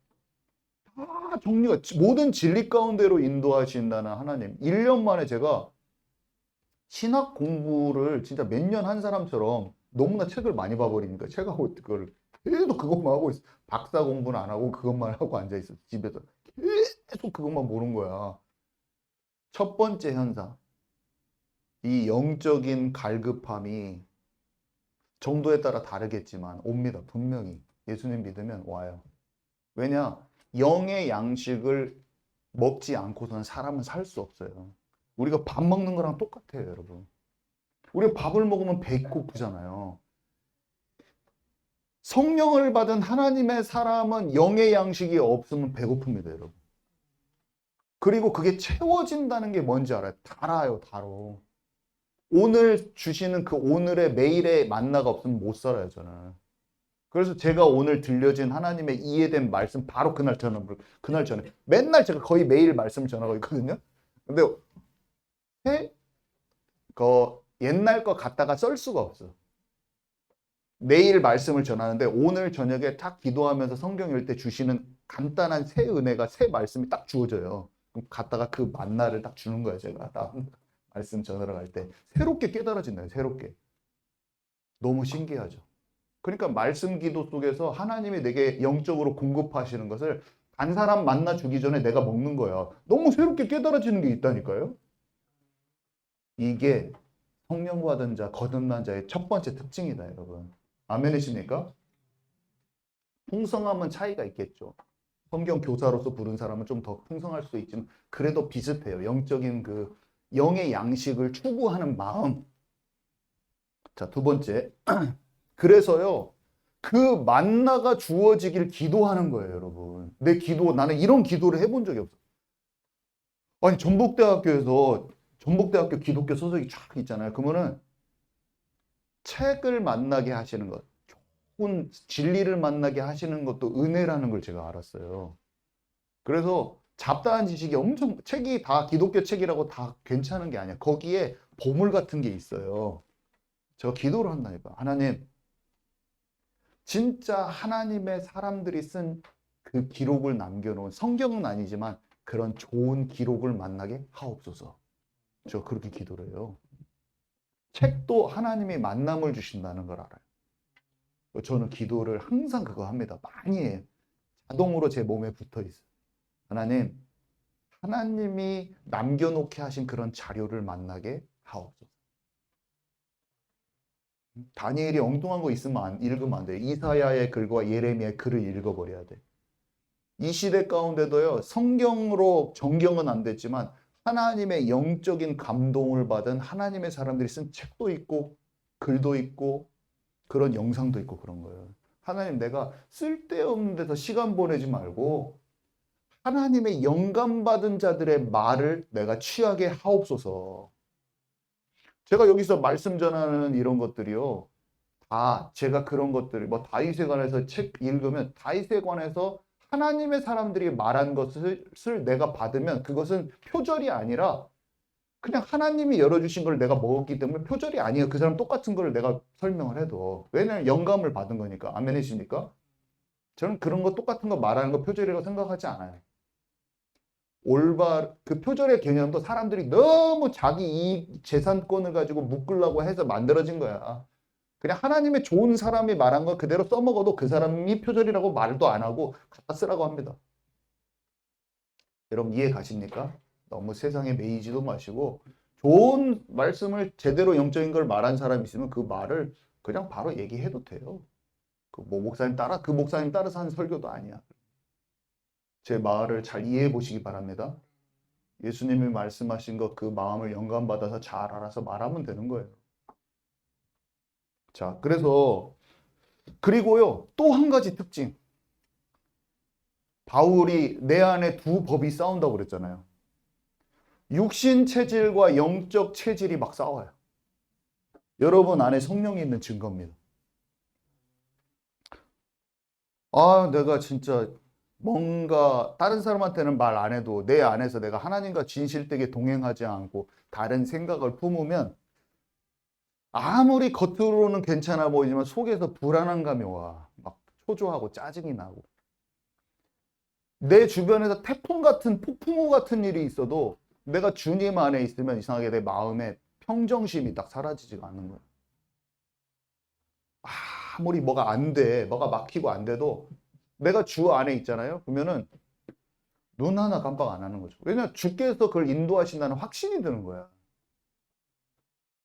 다 정리가, 모든 진리 가운데로 인도하신다는 하나님. 1년 만에 제가 신학 공부를 진짜 몇 년 한 사람처럼 너무나 책을 많이 봐버리니까 책하고 그걸 계속 그것만 하고 있어. 박사 공부는 안 하고 그것만 하고 앉아있어. 집에서. 계속 그것만 보는 거야. 첫 번째 현상. 이 영적인 갈급함이 정도에 따라 다르겠지만 옵니다. 분명히. 예수님 믿으면 와요. 왜냐? 영의 양식을 먹지 않고서는 사람은 살 수 없어요. 우리가 밥 먹는 거랑 똑같아요, 여러분. 우리가 밥을 먹으면 배 고프잖아요. 성령을 받은 하나님의 사람은 영의 양식이 없으면 배고픕니다, 여러분. 그리고 그게 채워진다는 게 뭔지 알아요? 달아요, 달어. 오늘 주시는 그 오늘의 매일의 만나가 없으면 못 살아요, 저는. 그래서 제가 오늘 들려진 하나님의 이해된 말씀 바로 그날 전에 맨날 제가 거의 매일 말씀 전하고 있거든요. 근데 옛날 거 갖다가 썰 수가 없어. 내일 말씀을 전하는데 오늘 저녁에 딱 기도하면서 성경 읽을 때 주시는 간단한 새 은혜가 새 말씀이 딱 주어져요. 그럼 갖다가 그 만나를 딱 주는 거예요. 제가 딱 말씀 전하러 갈 때 새롭게 깨달아진다요. 새롭게. 너무 신기하죠. 그러니까 말씀 기도 속에서 하나님이 내게 영적으로 공급하시는 것을 단 사람 만나 주기 전에 내가 먹는 거야. 너무 새롭게 깨달아지는 게 있다니까요. 이게 성령 받은 자, 거듭난 자의 첫 번째 특징이다, 여러분. 아멘이십니까? 풍성함은 차이가 있겠죠. 성경 교사로서 부른 사람은 좀 더 풍성할 수 있지만 그래도 비슷해요. 영적인 그 영의 양식을 추구하는 마음. 자, 두 번째. 그래서요. 그 만나가 주어지길 기도하는 거예요, 여러분. 내 기도, 나는 이런 기도를 해본 적이 없어. 아니, 전북대학교 기독교 소속이 쫙 있잖아요. 그러면은 책을 만나게 하시는 것, 좋은 진리를 만나게 하시는 것도 은혜라는 걸 제가 알았어요. 그래서 잡다한 지식이 엄청, 책이 다 기독교 책이라고 다 괜찮은 게 아니야. 거기에 보물 같은 게 있어요. 제가 기도를 한다니까. 하나님, 진짜 하나님의 사람들이 쓴 그 기록을 남겨놓은, 성경은 아니지만 그런 좋은 기록을 만나게 하옵소서. 저 그렇게 기도를 해요. 책도 하나님이 만남을 주신다는 걸 알아요. 저는 기도를 항상 그거 합니다. 많이 해요. 자동으로 제 몸에 붙어 있어요. 하나님, 하나님이 남겨놓게 하신 그런 자료를 만나게 하옵소서. 다니엘이 엉뚱한 거 있으면 읽으면 안 돼요. 이사야의 글과 예레미야의 글을 읽어버려야 돼. 이 시대 가운데도요, 성경으로 정경은 안 됐지만 하나님의 영적인 감동을 받은 하나님의 사람들이 쓴 책도 있고 글도 있고 그런 영상도 있고 그런 거예요. 하나님, 내가 쓸데없는 데서 시간 보내지 말고 하나님의 영감받은 자들의 말을 내가 취하게 하옵소서. 제가 여기서 말씀 전하는 이런 것들이요, 다 제가 그런 것들, 뭐 다윗에 관해서 책 읽으면 다윗에 관해서 하나님의 사람들이 말한 것을 내가 받으면 그것은 표절이 아니라 그냥 하나님이 열어주신 걸 내가 먹었기 때문에 표절이 아니에요. 그 사람 똑같은 걸 내가 설명을 해도. 왜냐하면 영감을 받은 거니까. 아멘이십니까? 저는 그런 거 똑같은 거 말하는 거 표절이라고 생각하지 않아요. 그 표절의 개념도 사람들이 너무 자기 이익 재산권을 가지고 묶으려고 해서 만들어진 거야. 그냥 하나님의 좋은 사람이 말한 거 그대로 써먹어도 그 사람이 표절이라고 말도 안 하고 갖다 쓰라고 합니다. 여러분 이해 가십니까? 너무 세상에 매이지도 마시고 좋은 말씀을 제대로 영적인 걸 말한 사람이 있으면 그 말을 그냥 바로 얘기해도 돼요. 그 목사님 따라서 한 설교도 아니야. 제 말을 잘 이해해 보시기 바랍니다. 예수님이 말씀하신 것 그 마음을 영감받아서 잘 알아서 말하면 되는 거예요. 자, 그리고요, 또 한 가지 특징. 바울이 내 안에 두 법이 싸운다고 그랬잖아요. 육신 체질과 영적 체질이 막 싸워요. 여러분 안에 성령이 있는 증거입니다. 아, 내가 진짜 뭔가 다른 사람한테는 말 안 해도 내 안에서 내가 하나님과 진실되게 동행하지 않고 다른 생각을 품으면 아무리 겉으로는 괜찮아 보이지만 속에서 불안한 감이 와. 막 초조하고 짜증이 나고. 내 주변에서 태풍 같은 폭풍우 같은 일이 있어도 내가 주님 안에 있으면 이상하게 내 마음에 평정심이 딱 사라지지가 않는 거야. 아무리 뭐가 안 돼, 뭐가 막히고 안 돼도 내가 주 안에 있잖아요. 그러면은 눈 하나 깜빡 안 하는 거죠. 왜냐면 주께서 그걸 인도하신다는 확신이 드는 거야.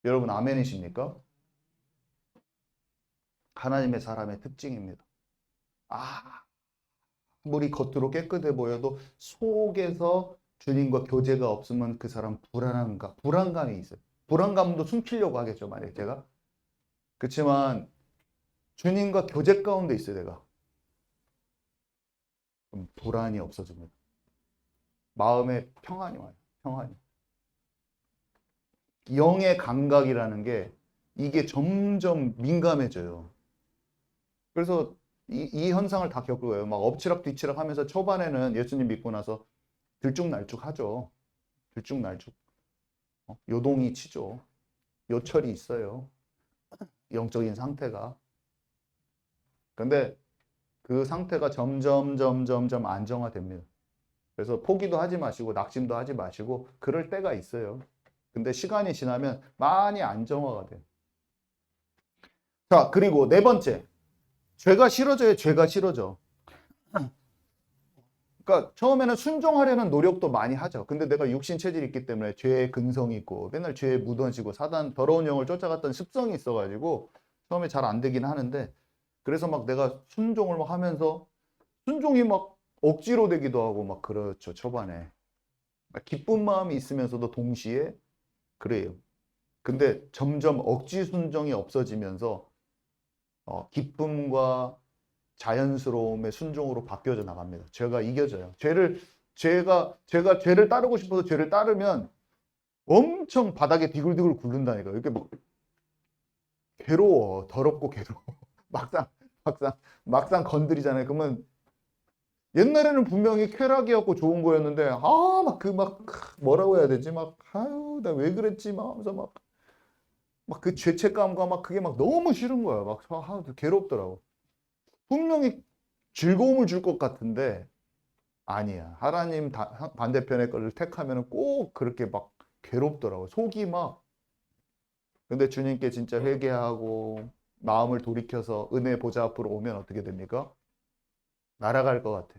여러분 아멘이십니까? 하나님의 사람의 특징입니다. 아무리 겉으로 깨끗해 보여도 속에서 주님과 교제가 없으면 그 사람 불안감이 있어요. 불안감도 숨기려고 하겠죠, 만약 제가. 그렇지만 주님과 교제 가운데 있어요, 내가. 그럼 불안이 없어집니다. 마음에 평안이 와요. 평안이. 영의 감각이라는 게 이게 점점 민감해져요. 그래서 이 현상을 다 겪을 거예요. 막 엎치락 뒤치락 하면서 초반에는 예수님 믿고 나서 들쭉날쭉 하죠. 들쭉날쭉. 요동이 치죠. 요철이 있어요. 영적인 상태가. 근데 그 상태가 점점 안정화됩니다. 그래서 포기도 하지 마시고 낙심도 하지 마시고 그럴 때가 있어요. 근데 시간이 지나면 많이 안정화가 돼요. 자, 그리고 네 번째. 죄가 싫어져요. 죄가 싫어져. 그러니까 처음에는 순종하려는 노력도 많이 하죠. 근데 내가 육신 체질이 있기 때문에 죄의 근성이 있고 맨날 죄에 묻어지고 사단 더러운 영을 쫓아갔던 습성이 있어가지고 처음에 잘 안 되긴 하는데 그래서 막 내가 순종을 막 하면서 순종이 막 억지로 되기도 하고 막 그렇죠. 초반에. 기쁜 마음이 있으면서도 동시에 그래요. 근데 점점 억지 순종이 없어지면서 기쁨과 자연스러움의 순종으로 바뀌어져 나갑니다. 죄가 이겨져요. 제가 죄를 따르고 싶어서 죄를 따르면 엄청 바닥에 디굴디굴 굴른다니까. 이렇게 막 괴로워. 더럽고 괴로워. 막상, 막상 건드리잖아요. 그러면 옛날에는 분명히 쾌락이었고 좋은 거였는데, 뭐라고 해야 되지? 나 왜 그랬지? 막 하면서 막 그 죄책감과 막 그게 막 너무 싫은 거야. 괴롭더라고. 분명히 즐거움을 줄 것 같은데 아니야. 하나님 반대편의 거를 택하면 꼭 그렇게 막 괴롭더라고. 속이 막. 근데 주님께 진짜 회개하고 마음을 돌이켜서 은혜 보좌 앞으로 오면 어떻게 됩니까? 날아갈 것 같아.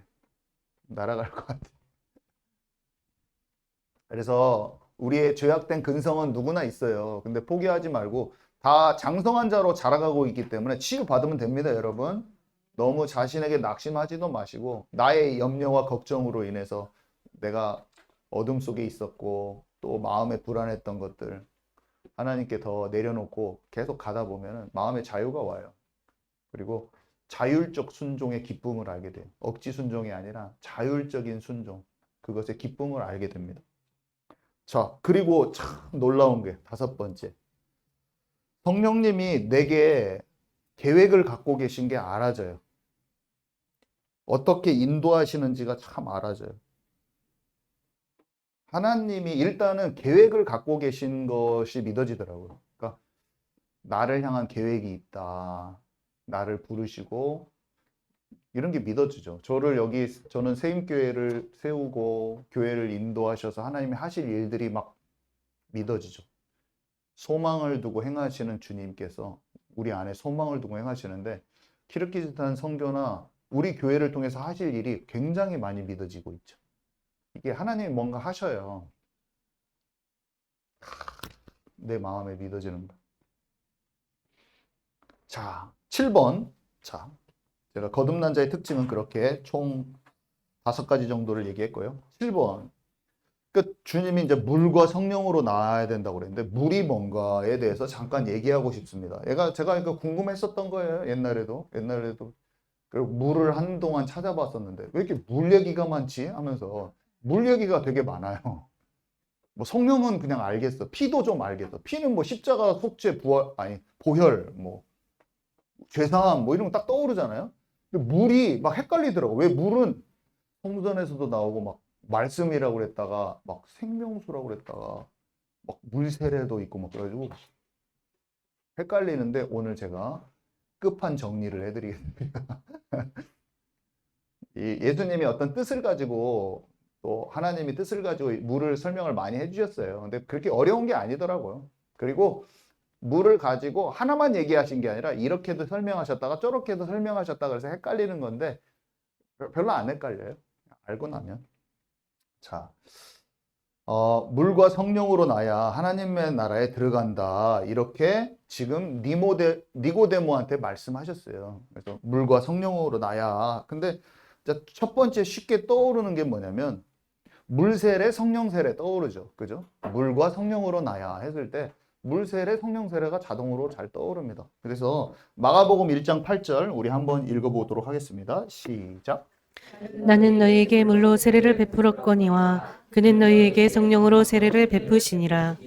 날아갈 것 같아. 그래서 우리의 죄악된 근성은 누구나 있어요. 근데 포기하지 말고 다 장성한 자로 자라가고 있기 때문에 치유받으면 됩니다, 여러분. 너무 자신에게 낙심하지도 마시고 나의 염려와 걱정으로 인해서 내가 어둠 속에 있었고 또 마음에 불안했던 것들 하나님께 더 내려놓고 계속 가다 보면 마음의 자유가 와요. 그리고 자율적 순종의 기쁨을 알게 돼요. 억지 순종이 아니라 자율적인 순종, 그것의 기쁨을 알게 됩니다. 자, 그리고 참 놀라운 게 다섯 번째. 성령님이 내게 계획을 갖고 계신 게 알아져요. 어떻게 인도하시는지가 참 알아져요. 하나님이 일단은 계획을 갖고 계신 것이 믿어지더라고요. 그러니까 나를 향한 계획이 있다. 나를 부르시고 이런 게 믿어지죠. 저는 세임교회를 세우고 교회를 인도하셔서 하나님이 하실 일들이 막 믿어지죠. 소망을 두고 행하시는 주님께서 우리 안에 소망을 두고 행하시는데 키르기즈스탄 선교나 우리 교회를 통해서 하실 일이 굉장히 많이 믿어지고 있죠. 이게 하나님이 뭔가 하셔요. 내 마음에 믿어지는 거. 자, 7번. 자, 제가 거듭난 자의 특징은 그렇게 총 5가지 정도를 얘기했고요. 7번. 주님이 이제 물과 성령으로 나아야 된다고 그랬는데, 물이 뭔가에 대해서 잠깐 얘기하고 싶습니다. 제가 이거 궁금했었던 거예요. 옛날에도. 그리고 물을 한동안 찾아봤었는데, 왜 이렇게 물 얘기가 많지? 하면서, 물 얘기가 되게 많아요. 뭐 성령은 그냥 알겠어. 피도 좀 알겠어. 피는 뭐 십자가, 속죄, 보혈, 뭐, 죄사함, 뭐 이런 거 딱 떠오르잖아요. 근데 물이 막 헷갈리더라고. 왜 물은 성전에서도 나오고 막 말씀이라고 그랬다가 막 생명수라고 그랬다가 막 물세례도 있고 막 그래가지고 헷갈리는데 오늘 제가 끝판 정리를 해드리겠습니다. 예수님이 어떤 뜻을 가지고 또 하나님이 뜻을 가지고 물을 설명을 많이 해주셨어요. 근데 그렇게 어려운 게 아니더라고요. 그리고 물을 가지고 하나만 얘기하신 게 아니라 이렇게도 설명하셨다가 저렇게도 설명하셨다가 그래서 헷갈리는 건데 별로 안 헷갈려요. 알고 나면. 자, 물과 성령으로 나야 하나님의 나라에 들어간다. 이렇게 지금 니고데모한테 말씀하셨어요. 그래서 물과 성령으로 나야. 근데 첫 번째 쉽게 떠오르는 게 뭐냐면 물 세례, 성령 세례 떠오르죠. 그죠? 물과 성령으로 나야 했을 때 물 세례, 성령 세례가 자동으로 잘 떠오릅니다. 그래서 마가복음 1장 8절 우리 한번 읽어보도록 하겠습니다. 시작. 나는 너희에게 물로 세례를 베풀었거니와 그는 너희에게 성령으로 세례를 베푸시니라.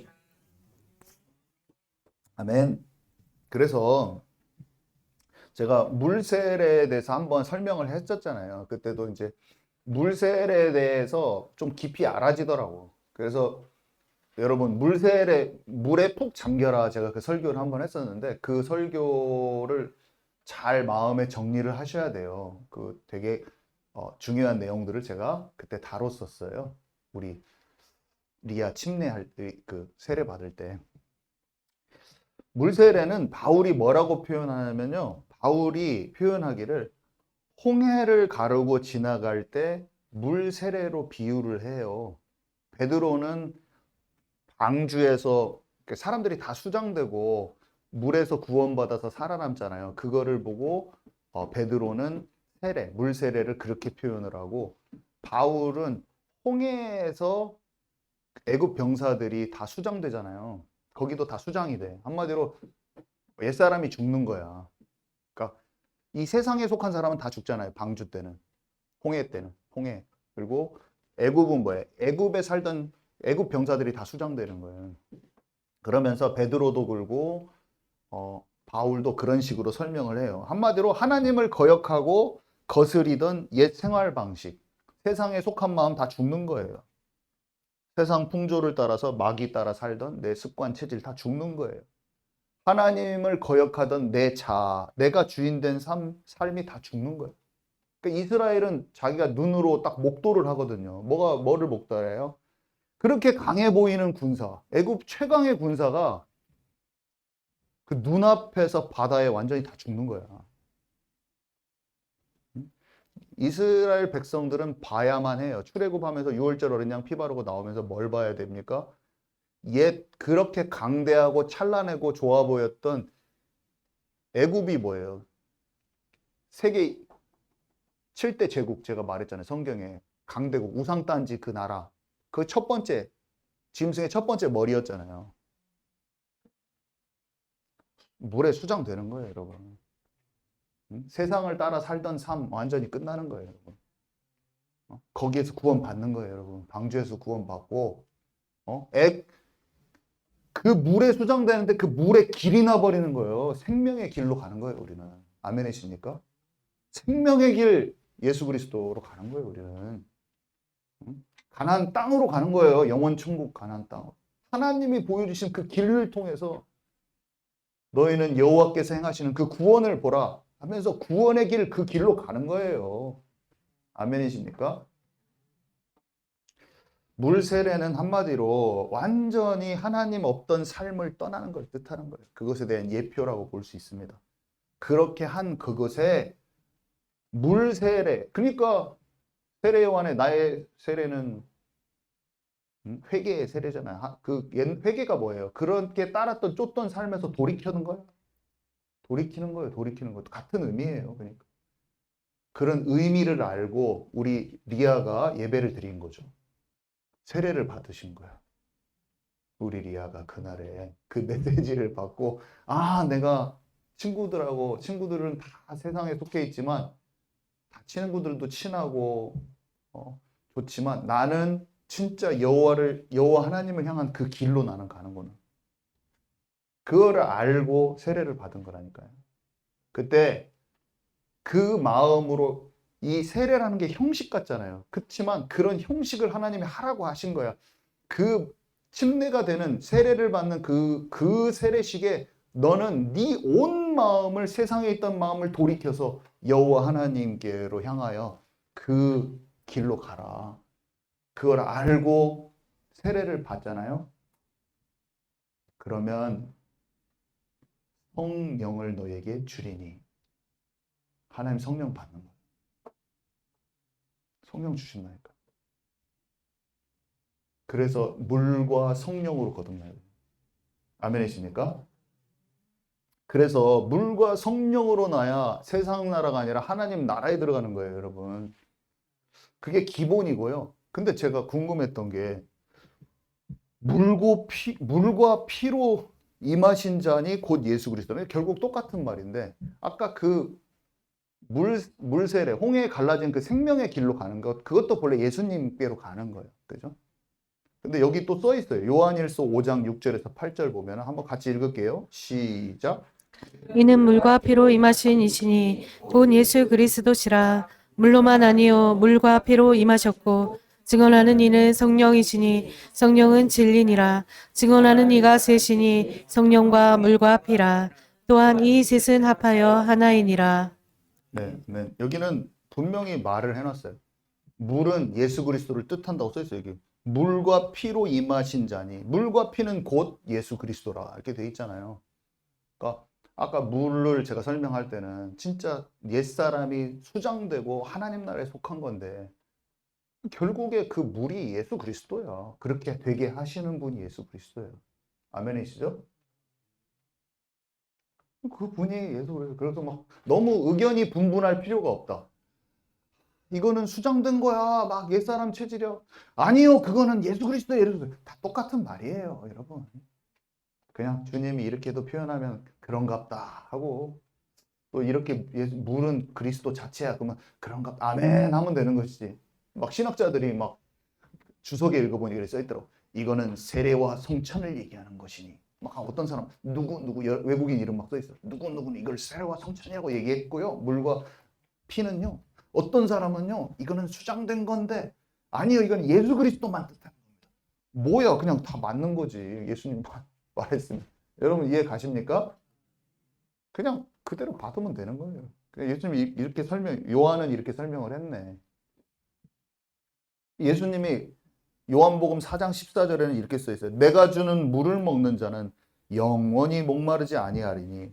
아멘. 그래서 제가 물 세례에 대해서 한번 설명을 했었잖아요. 그때도 이제 물 세례에 대해서 좀 깊이 알아지더라고. 그래서 여러분 물 세례 물에 푹 잠겨라 제가 그 설교를 한번 했었는데 그 설교를 잘 마음에 정리를 하셔야 돼요. 그 되게 중요한 내용들을 제가 그때 다뤘었어요. 우리 리아 침례할 때 그 세례 받을 때 물 세례는 바울이 뭐라고 표현하냐면요. 바울이 표현하기를 홍해를 가르고 지나갈 때 물 세례로 비유를 해요. 베드로는 방주에서 사람들이 다 수장되고 물에서 구원받아서 살아남잖아요. 그거를 보고 베드로는 물 세례를 그렇게 표현을 하고 바울은 홍해에서 애굽 병사들이 다 수장되잖아요. 거기도 다 수장이 돼. 한마디로 옛사람이 죽는 거야. 그러니까 이 세상에 속한 사람은 다 죽잖아요. 방주 때는. 홍해 때는. 홍해. 그리고 애굽은 뭐예요? 애굽에 살던 애굽 병사들이 다 수장되는 거예요. 그러면서 베드로도 그러고 바울도 그런 식으로 설명을 해요. 한마디로 하나님을 거역하고 거스리던 옛 생활 방식, 세상에 속한 마음 다 죽는 거예요. 세상 풍조를 따라서 마귀 따라 살던 내 습관, 체질 다 죽는 거예요. 하나님을 거역하던 내 내가 주인된 삶이 다 죽는 거예요. 그러니까 이스라엘은 자기가 눈으로 딱 목도를 하거든요. 뭐를 목도해요? 그렇게 강해 보이는 군사, 애굽 최강의 군사가 그 눈앞에서 바다에 완전히 다 죽는 거야. 이스라엘 백성들은 봐야만 해요. 출애굽하면서 유월절 어린 양 피 바르고 나오면서 뭘 봐야 됩니까? 옛 그렇게 강대하고 찬란하고 좋아 보였던 애굽이 뭐예요? 세계 7대 제국 제가 말했잖아요. 성경에 강대국 우상단지 그 나라 그 첫 번째 짐승의 첫 번째 머리였잖아요. 물에 수장되는 거예요, 여러분. 세상을 따라 살던 삶 완전히 끝나는 거예요, 여러분. 거기에서 구원받는 거예요, 여러분. 방주에서 구원받고 그 물에 수장되는데 그 물에 길이 나버리는 거예요. 생명의 길로 가는 거예요, 우리는. 아멘이십니까? 생명의 길 예수 그리스도로 가는 거예요, 우리는. 가나안 땅으로 가는 거예요. 영원 천국 가나안 땅. 하나님이 보여주신 그 길을 통해서 너희는 여호와께서 행하시는 그 구원을 보라. 하면서 구원의 길, 그 길로 가는 거예요. 아멘이십니까? 물 세례는 한마디로 완전히 하나님 없던 삶을 떠나는 걸 뜻하는 거예요. 그것에 대한 예표라고 볼 수 있습니다. 그렇게 한 그것에 물 세례, 그러니까 세례 요한의 나의 세례는 회개의 세례잖아요. 회개가 뭐예요? 그렇게 따랐던 쫓던 삶에서 돌이키는 거예요. 돌이키는 거예요. 돌이키는 것도 같은 의미예요. 그러니까 그런 의미를 알고 우리 리아가 예배를 드린 거죠. 세례를 받으신 거야. 우리 리아가 그날에 그 메시지를 받고, 아, 내가 친구들은 다 세상에 속해 있지만 다 친구들도 친하고 좋지만 나는 진짜 여호와 하나님을 향한 그 길로 나는 가는구나. 그거를 알고 세례를 받은 거라니까요. 그때 그 마음으로, 이 세례라는 게 형식 같잖아요. 그렇지만 그런 형식을 하나님이 하라고 하신 거야. 그 침례가 되는 세례를 받는 그 세례식에 너는 네 온 마음을, 세상에 있던 마음을 돌이켜서 여호와 하나님께로 향하여 그 길로 가라. 그걸 알고 세례를 받잖아요. 그러면 성령을 너에게 주리니. 하나님 성령 받는 거예요. 성령 주신다니까. 그래서 물과 성령으로 거듭나요. 아멘이십니까? 그래서 물과 성령으로 나야 세상 나라가 아니라 하나님 나라에 들어가는 거예요, 여러분. 그게 기본이고요. 근데 제가 궁금했던 게 물과 피로 임하신 자니 곧 예수 그리스도는 결국 똑같은 말인데, 아까 그 물세례, 홍해에 갈라진 그 생명의 길로 가는 것, 그것도 본래 예수님께로 가는 거예요. 그죠? 근데 여기 또 써 있어요. 요한일서 5장 6절에서 8절 보면 한번 같이 읽을게요. 시작. 이는 물과 피로 임하신 이시니 곧 예수 그리스도시라. 물로만 아니요 물과 피로 임하셨고 증언하는 이는 성령이시니 성령은 진리니라. 증언하는 이가 셋이니 성령과 물과 피라. 또한 이 셋은 합하여 하나이니라. 네. 여기는 분명히 말을 해놨어요. 물은 예수 그리스도를 뜻한다고 써 있어요. 여기 물과 피로 임하신 자니, 물과 피는 곧 예수 그리스도라 이렇게 돼 있잖아요. 그러니까 아까 물을 제가 설명할 때는 진짜 옛사람이 수장되고 하나님 나라에 속한 건데, 결국에 그 물이 예수 그리스도야. 그렇게 되게 하시는 분이 예수 그리스도예요. 아멘이시죠? 그 분이 예수 그리스도. 그래서 막 너무 의견이 분분할 필요가 없다. 이거는 수장된 거야. 막 옛사람 체질이야. 아니요, 그거는 예수 그리스도예요. 예수 그리스도. 다 똑같은 말이에요, 여러분. 그냥 주님이 이렇게도 표현하면 그런갑다 하고, 또 이렇게 물은 그리스도 자체야. 그러면 그런갑다. 아멘 하면 되는 것이지. 막 신학자들이 막 주석에 읽어보니 그래 써있더라고. 이거는 세례와 성찬을 얘기하는 것이니. 막 어떤 사람 누구 외국인 이름 막 써있어. 누구는 이걸 세례와 성찬이라고 얘기했고요. 물과 피는요. 어떤 사람은요. 이거는 수장된 건데, 아니요, 이건 예수 그리스도만 뜻하는 겁니다. 뭐야, 그냥 다 맞는 거지. 예수님 말했으면. 여러분 이해 가십니까? 그냥 그대로 받으면 되는 거예요. 예수님이 이렇게 요한은 이렇게 설명을 했네. 예수님이 요한복음 4장 14절에는 이렇게 써 있어요. 내가 주는 물을 먹는 자는 영원히 목마르지 아니하리니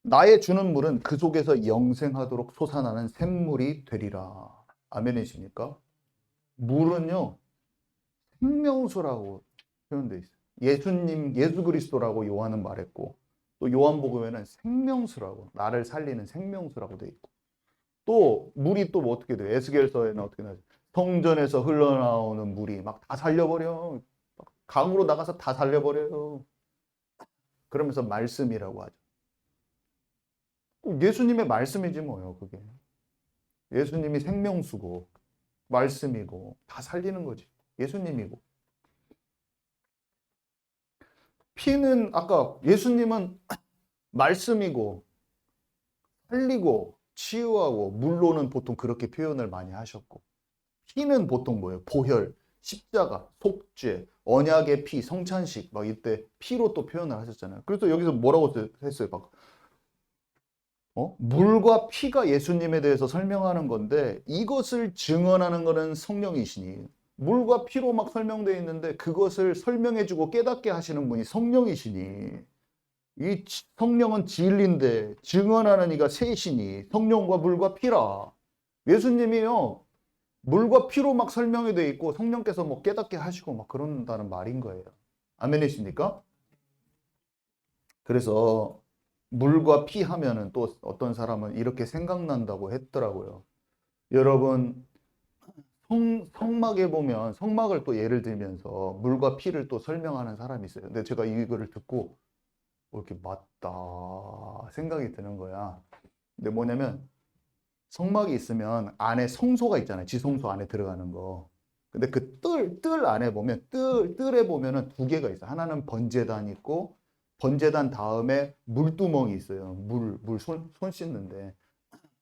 나의 주는 물은 그 속에서 영생하도록 솟아나는 샘물이 되리라. 아멘이십니까? 물은요, 생명수라고 표현되어 있어요. 예수 그리스도라고 요한은 말했고, 또 요한복음에는 생명수라고, 나를 살리는 생명수라고 되어 있고, 또 물이 또 뭐 어떻게 돼요? 에스겔서에는 어떻게 나죠? 성전에서 흘러나오는 물이 막 다 살려버려. 강으로 나가서 다 살려버려요. 그러면서 말씀이라고 하죠. 예수님의 말씀이지 뭐요, 그게. 예수님이 생명수고 말씀이고 다 살리는 거지. 예수님이고. 피는 아까 예수님은 말씀이고 살리고 치유하고, 물로는 보통 그렇게 표현을 많이 하셨고, 피는 보통 뭐예요? 보혈, 십자가, 속죄, 언약의 피, 성찬식, 막 이때 피로 또 표현을 하셨잖아요. 그래서 여기서 뭐라고 했어요? 막 물과 피가 예수님에 대해서 설명하는 건데 이것을 증언하는 것은 성령이시니 물과 피로 막 설명되어 있는데 그것을 설명해주고 깨닫게 하시는 분이 성령이시니 이 성령은 진리인데 증언하는 이가 셋이니 성령과 물과 피라. 예수님이요 물과 피로 막 설명이 되어 있고 성령께서 뭐 깨닫게 하시고 막 그런다는 말인 거예요. 아멘이십니까? 그래서 물과 피 하면은 또 어떤 사람은 이렇게 생각난다고 했더라고요. 여러분 성막에 보면 성막을 또 예를 들면서 물과 피를 또 설명하는 사람이 있어요. 근데 제가 이거를 듣고 이렇게 맞다 생각이 드는 거야. 근데 뭐냐면 성막이 있으면 안에 성소가 있잖아요. 지성소 안에 들어가는 거. 근데 그 뜰 안에 보면 뜰에 보면은 두 개가 있어요. 하나는 번제단 있고 번제단 다음에 물두멍이 있어요. 손 씻는데.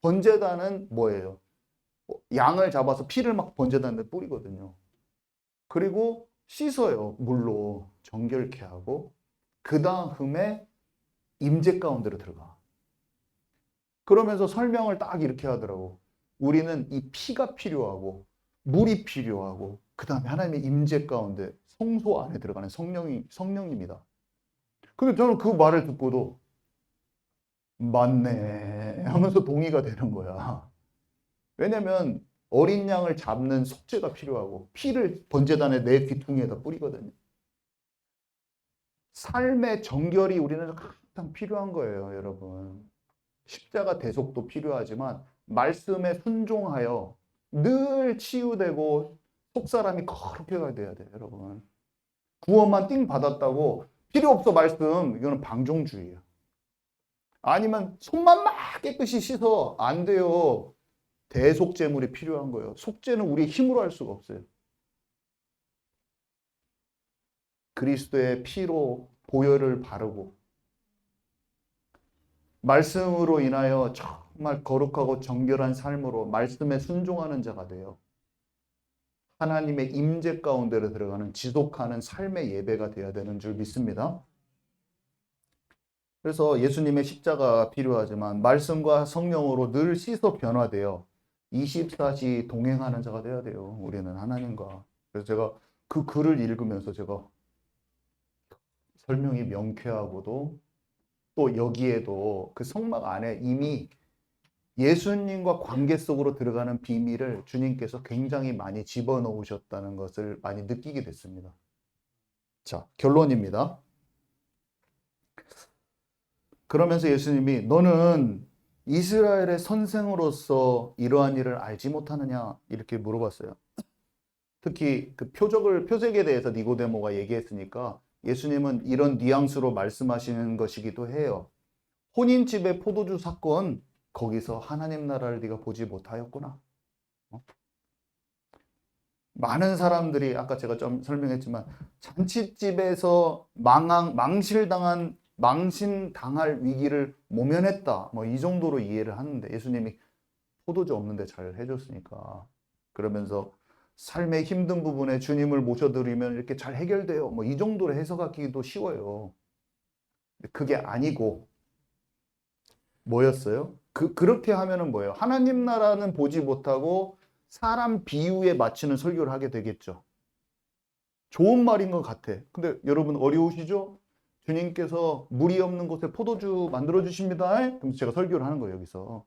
번제단은 뭐예요? 양을 잡아서 피를 막 번제단에 뿌리거든요. 그리고 씻어요. 물로 정결케 하고 그 다음에 임재 가운데로 들어가. 그러면서 설명을 딱 이렇게 하더라고. 우리는 이 피가 필요하고 물이 필요하고 그 다음에 하나님의 임재 가운데 성소 안에 들어가는 성령입니다. 근데 저는 그 말을 듣고도 맞네 하면서 동의가 되는 거야. 왜냐면 어린 양을 잡는 속죄가 필요하고 피를 번제단에 내 귀퉁이에다 뿌리거든요. 삶의 정결이 우리는 항상 필요한 거예요, 여러분. 십자가 대속도 필요하지만 말씀에 순종하여 늘 치유되고 속사람이 거룩해야 돼야 돼요, 여러분. 구원만 띵 받았다고 필요 없어 말씀, 이거는 방종주의예요. 아니면 손만 막 깨끗이 씻어, 안 돼요. 대속제물이 필요한 거예요. 속죄는 우리의 힘으로 할 수가 없어요. 그리스도의 피로 보혈을 바르고 말씀으로 인하여 정말 거룩하고 정결한 삶으로 말씀에 순종하는 자가 돼요. 하나님의 임재 가운데로 들어가는 지속하는 삶의 예배가 되어야 되는 줄 믿습니다. 그래서 예수님의 십자가 필요하지만 말씀과 성령으로 늘 씻어 변화되어 24시 동행하는 자가 되어야 돼요. 우리는 하나님과. 그래서 제가 그 글을 읽으면서 제가 설명이 명쾌하고도 또 여기에도 그 성막 안에 이미 예수님과 관계 속으로 들어가는 비밀을 주님께서 굉장히 많이 집어넣으셨다는 것을 많이 느끼게 됐습니다. 자, 결론입니다. 그러면서 예수님이 너는 이스라엘의 선생으로서 이러한 일을 알지 못하느냐 이렇게 물어봤어요. 특히 그 표적에 대해서 니고데모가 얘기했으니까 예수님은 이런 뉘앙스로 말씀하시는 것이기도 해요. 혼인집의 포도주 사건 거기서 하나님 나라를 네가 보지 못하였구나. 많은 사람들이 아까 제가 좀 설명했지만 잔치집에서 망신당할 위기를 모면했다. 뭐 이 정도로 이해를 하는데 예수님이 포도주 없는데 잘 해줬으니까 그러면서 삶의 힘든 부분에 주님을 모셔드리면 이렇게 잘 해결돼요. 뭐 이 정도로 해석하기도 쉬워요. 그게 아니고 뭐였어요? 그렇게 하면은 뭐예요? 하나님 나라는 보지 못하고 사람 비유에 맞추는 설교를 하게 되겠죠. 좋은 말인 것 같아. 근데 여러분 어려우시죠? 주님께서 물이 없는 곳에 포도주 만들어 주십니다. 그럼 제가 설교를 하는 거예요, 여기서.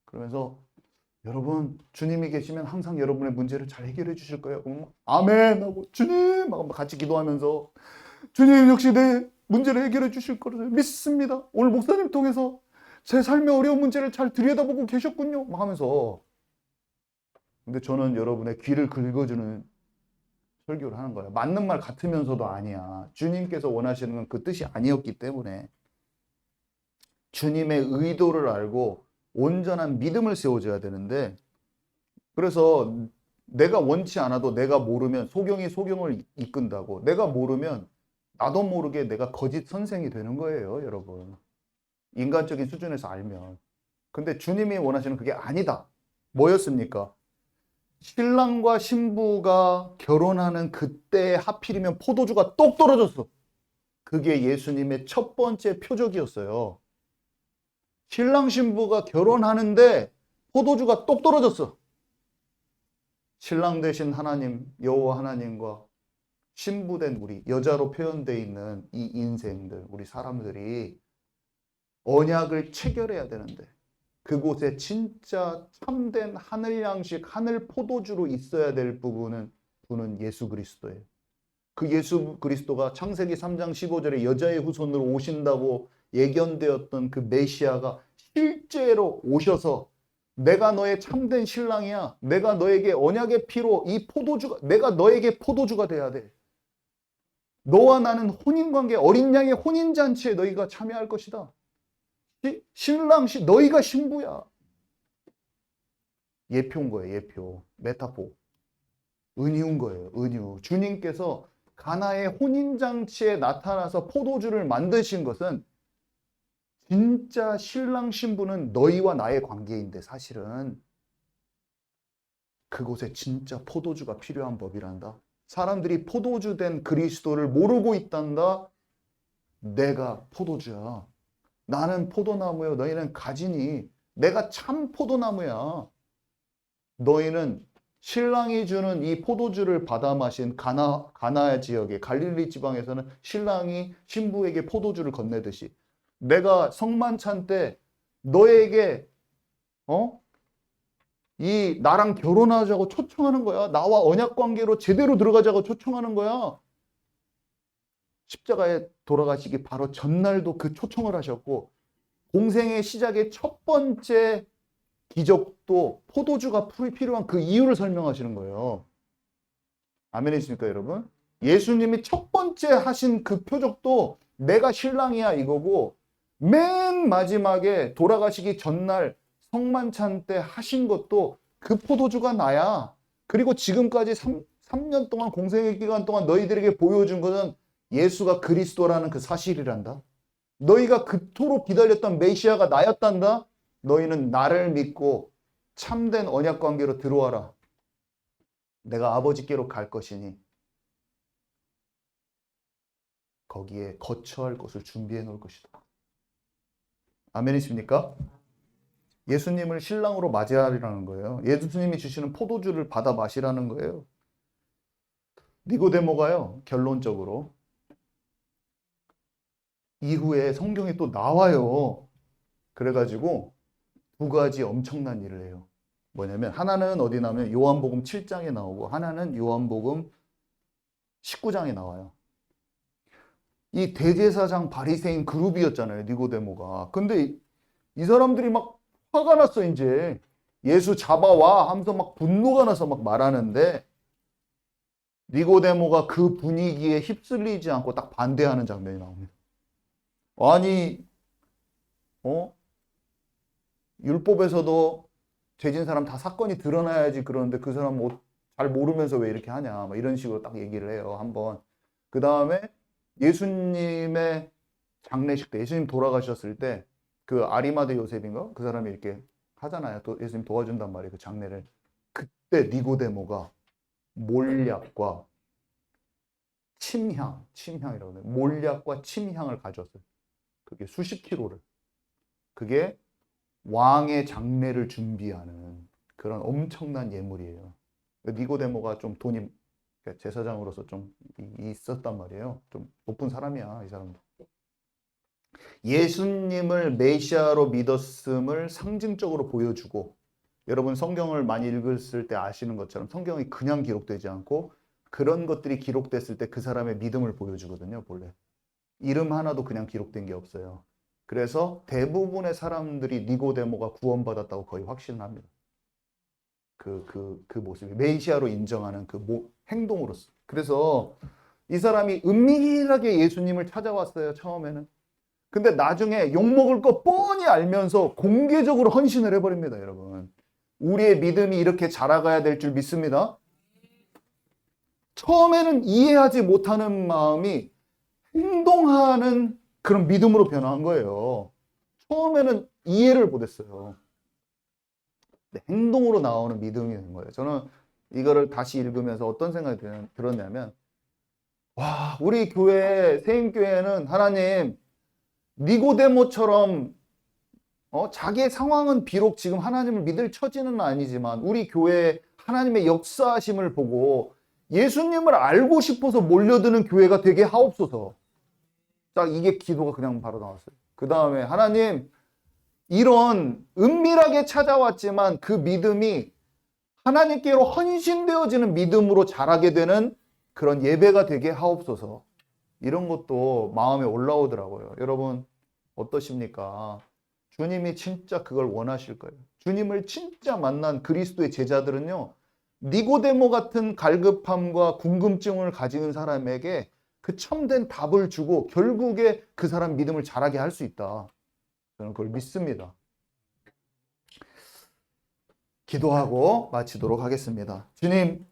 그러면서 여러분 주님이 계시면 항상 여러분의 문제를 잘 해결해 주실 거예요. 아멘 하고 주님 하고 같이 기도하면서 주님 역시 내 문제를 해결해 주실 거를 믿습니다. 오늘 목사님 통해서 제 삶의 어려운 문제를 잘 들여다보고 계셨군요. 막 하면서 근데 저는 여러분의 귀를 긁어주는 설교를 하는 거예요. 맞는 말 같으면서도 아니야. 주님께서 원하시는 건 그 뜻이 아니었기 때문에 주님의 의도를 알고 온전한 믿음을 세워줘야 되는데 그래서 내가 원치 않아도 내가 모르면 소경이 소경을 이끈다고 내가 모르면 나도 모르게 내가 거짓 선생이 되는 거예요, 여러분. 인간적인 수준에서 알면. 근데 주님이 원하시는 그게 아니다. 뭐였습니까? 신랑과 신부가 결혼하는 그때 하필이면 포도주가 똑 떨어졌어. 그게 예수님의 첫 번째 표적이었어요. 신랑 신부가 결혼하는데 포도주가 똑 떨어졌어. 신랑 되신 하나님, 여호와 하나님과 신부된 우리, 여자로 표현되어 있는 이 인생들, 우리 사람들이 언약을 체결해야 되는데 그곳에 진짜 참된 하늘 양식, 하늘 포도주로 있어야 될 분은 예수 그리스도예요. 그 예수 그리스도가 창세기 3장 15절에 여자의 후손으로 오신다고 예견되었던 그 메시아가 실제로 오셔서 내가 너의 참된 신랑이야. 내가 너에게 언약의 피로 이 포도주가, 내가 너에게 포도주가 돼야 돼. 너와 나는 혼인관계, 어린 양의 혼인잔치에 너희가 참여할 것이다. 너희가 신부야. 예표인 거예요, 예표. 메타포. 은유인 거예요, 은유. 주님께서 가나의 혼인잔치에 나타나서 포도주를 만드신 것은 진짜 신랑 신부는 너희와 나의 관계인데 사실은 그곳에 진짜 포도주가 필요한 법이란다. 사람들이 포도주 된 그리스도를 모르고 있단다. 내가 포도주야. 나는 포도나무요. 너희는 가지니. 내가 참 포도나무야. 너희는 신랑이 주는 이 포도주를 받아 마신 가나 지역의 갈릴리 지방에서는 신랑이 신부에게 포도주를 건네듯이 내가 성만찬 때 너에게 나랑 결혼하자고 초청하는 거야. 나와 언약 관계로 제대로 들어가자고 초청하는 거야. 십자가에 돌아가시기 바로 전날도 그 초청을 하셨고 공생의 시작의 첫 번째 기적도 포도주가 필요한 그 이유를 설명하시는 거예요. 아멘이십니까, 여러분? 예수님이 첫 번째 하신 그 표적도 내가 신랑이야 이거고 맨 마지막에 돌아가시기 전날 성만찬 때 하신 것도 그 포도주가 나야. 그리고 지금까지 3년 동안 공생의 기간 동안 너희들에게 보여준 것은 예수가 그리스도라는 그 사실이란다. 너희가 그토록 기다렸던 메시아가 나였단다. 너희는 나를 믿고 참된 언약 관계로 들어와라. 내가 아버지께로 갈 것이니 거기에 거처할 것을 준비해 놓을 것이다. 아멘이십니까? 예수님을 신랑으로 맞이하리라는 거예요. 예수님이 주시는 포도주를 받아 마시라는 거예요. 니고데모가요, 결론적으로 이후에 성경에 또 나와요. 그래가지고 두 가지 엄청난 일을 해요. 뭐냐면 하나는 어디 나오면 요한복음 7장에 나오고 하나는 요한복음 19장에 나와요. 이 대제사장 바리새인 그룹이었잖아요, 니고데모가. 근데 이 사람들이 막 화가 났어. 이제 예수 잡아와 하면서 막 분노가 나서 막 말하는데 니고데모가 그 분위기에 휩쓸리지 않고 딱 반대하는 장면이 나옵니다. 아니 율법에서도 죄진 사람 다 사건이 드러나야지 그러는데 그 사람 뭐 잘 모르면서 왜 이렇게 하냐, 뭐 이런 식으로 딱 얘기를 해요, 한번. 그 다음에 예수님의 장례식 때, 예수님 돌아가셨을 때 그 아리마대 요셉인가? 그 사람이 이렇게 하잖아요. 예수님 도와준단 말이에요, 그 장례를. 그때 니고데모가 몰약과 침향이라고 해요. 몰약과 침향을 가져왔어요. 그게 수십 킬로를. 그게 왕의 장례를 준비하는 그런 엄청난 예물이에요. 니고데모가 좀 돈이 제사장으로서 좀 있었단 말이에요. 좀 높은 사람이야, 이 사람도. 예수님을 메시아로 믿었음을 상징적으로 보여주고, 여러분 성경을 많이 읽었을 때 아시는 것처럼 성경이 그냥 기록되지 않고 그런 것들이 기록됐을 때 그 사람의 믿음을 보여주거든요, 본래. 이름 하나도 그냥 기록된 게 없어요. 그래서 대부분의 사람들이 니고데모가 구원받았다고 거의 확신합니다. 그 모습이 메시아로 인정하는 행동으로서. 그래서 이 사람이 은밀하게 예수님을 찾아왔어요, 처음에는. 근데 나중에 욕먹을 거 뻔히 알면서 공개적으로 헌신을 해버립니다, 여러분. 우리의 믿음이 이렇게 자라가야 될 줄 믿습니다. 처음에는 이해하지 못하는 마음이 행동하는 그런 믿음으로 변한 거예요. 처음에는 이해를 못했어요. 행동으로 나오는 믿음이 된 거예요. 저는 이거를 다시 읽으면서 어떤 생각이 들었냐면, 와, 우리 교회, 세임교회는 하나님, 니고데모처럼 자기의 상황은 비록 지금 하나님을 믿을 처지는 아니지만 우리 교회 하나님의 역사하심을 보고 예수님을 알고 싶어서 몰려드는 교회가 되게 하옵소서. 딱 이게 기도가 그냥 바로 나왔어요. 그 다음에 하나님, 이런 은밀하게 찾아왔지만 그 믿음이 하나님께로 헌신되어지는 믿음으로 자라게 되는 그런 예배가 되게 하옵소서. 이런 것도 마음에 올라오더라고요. 여러분 어떠십니까? 주님이 진짜 그걸 원하실 거예요. 주님을 진짜 만난 그리스도의 제자들은요, 니고데모 같은 갈급함과 궁금증을 가진 사람에게 그 참된 답을 주고 결국에 그 사람 믿음을 자라게 할 수 있다. 저는 그걸 믿습니다. 기도하고 마치도록 하겠습니다. 주님,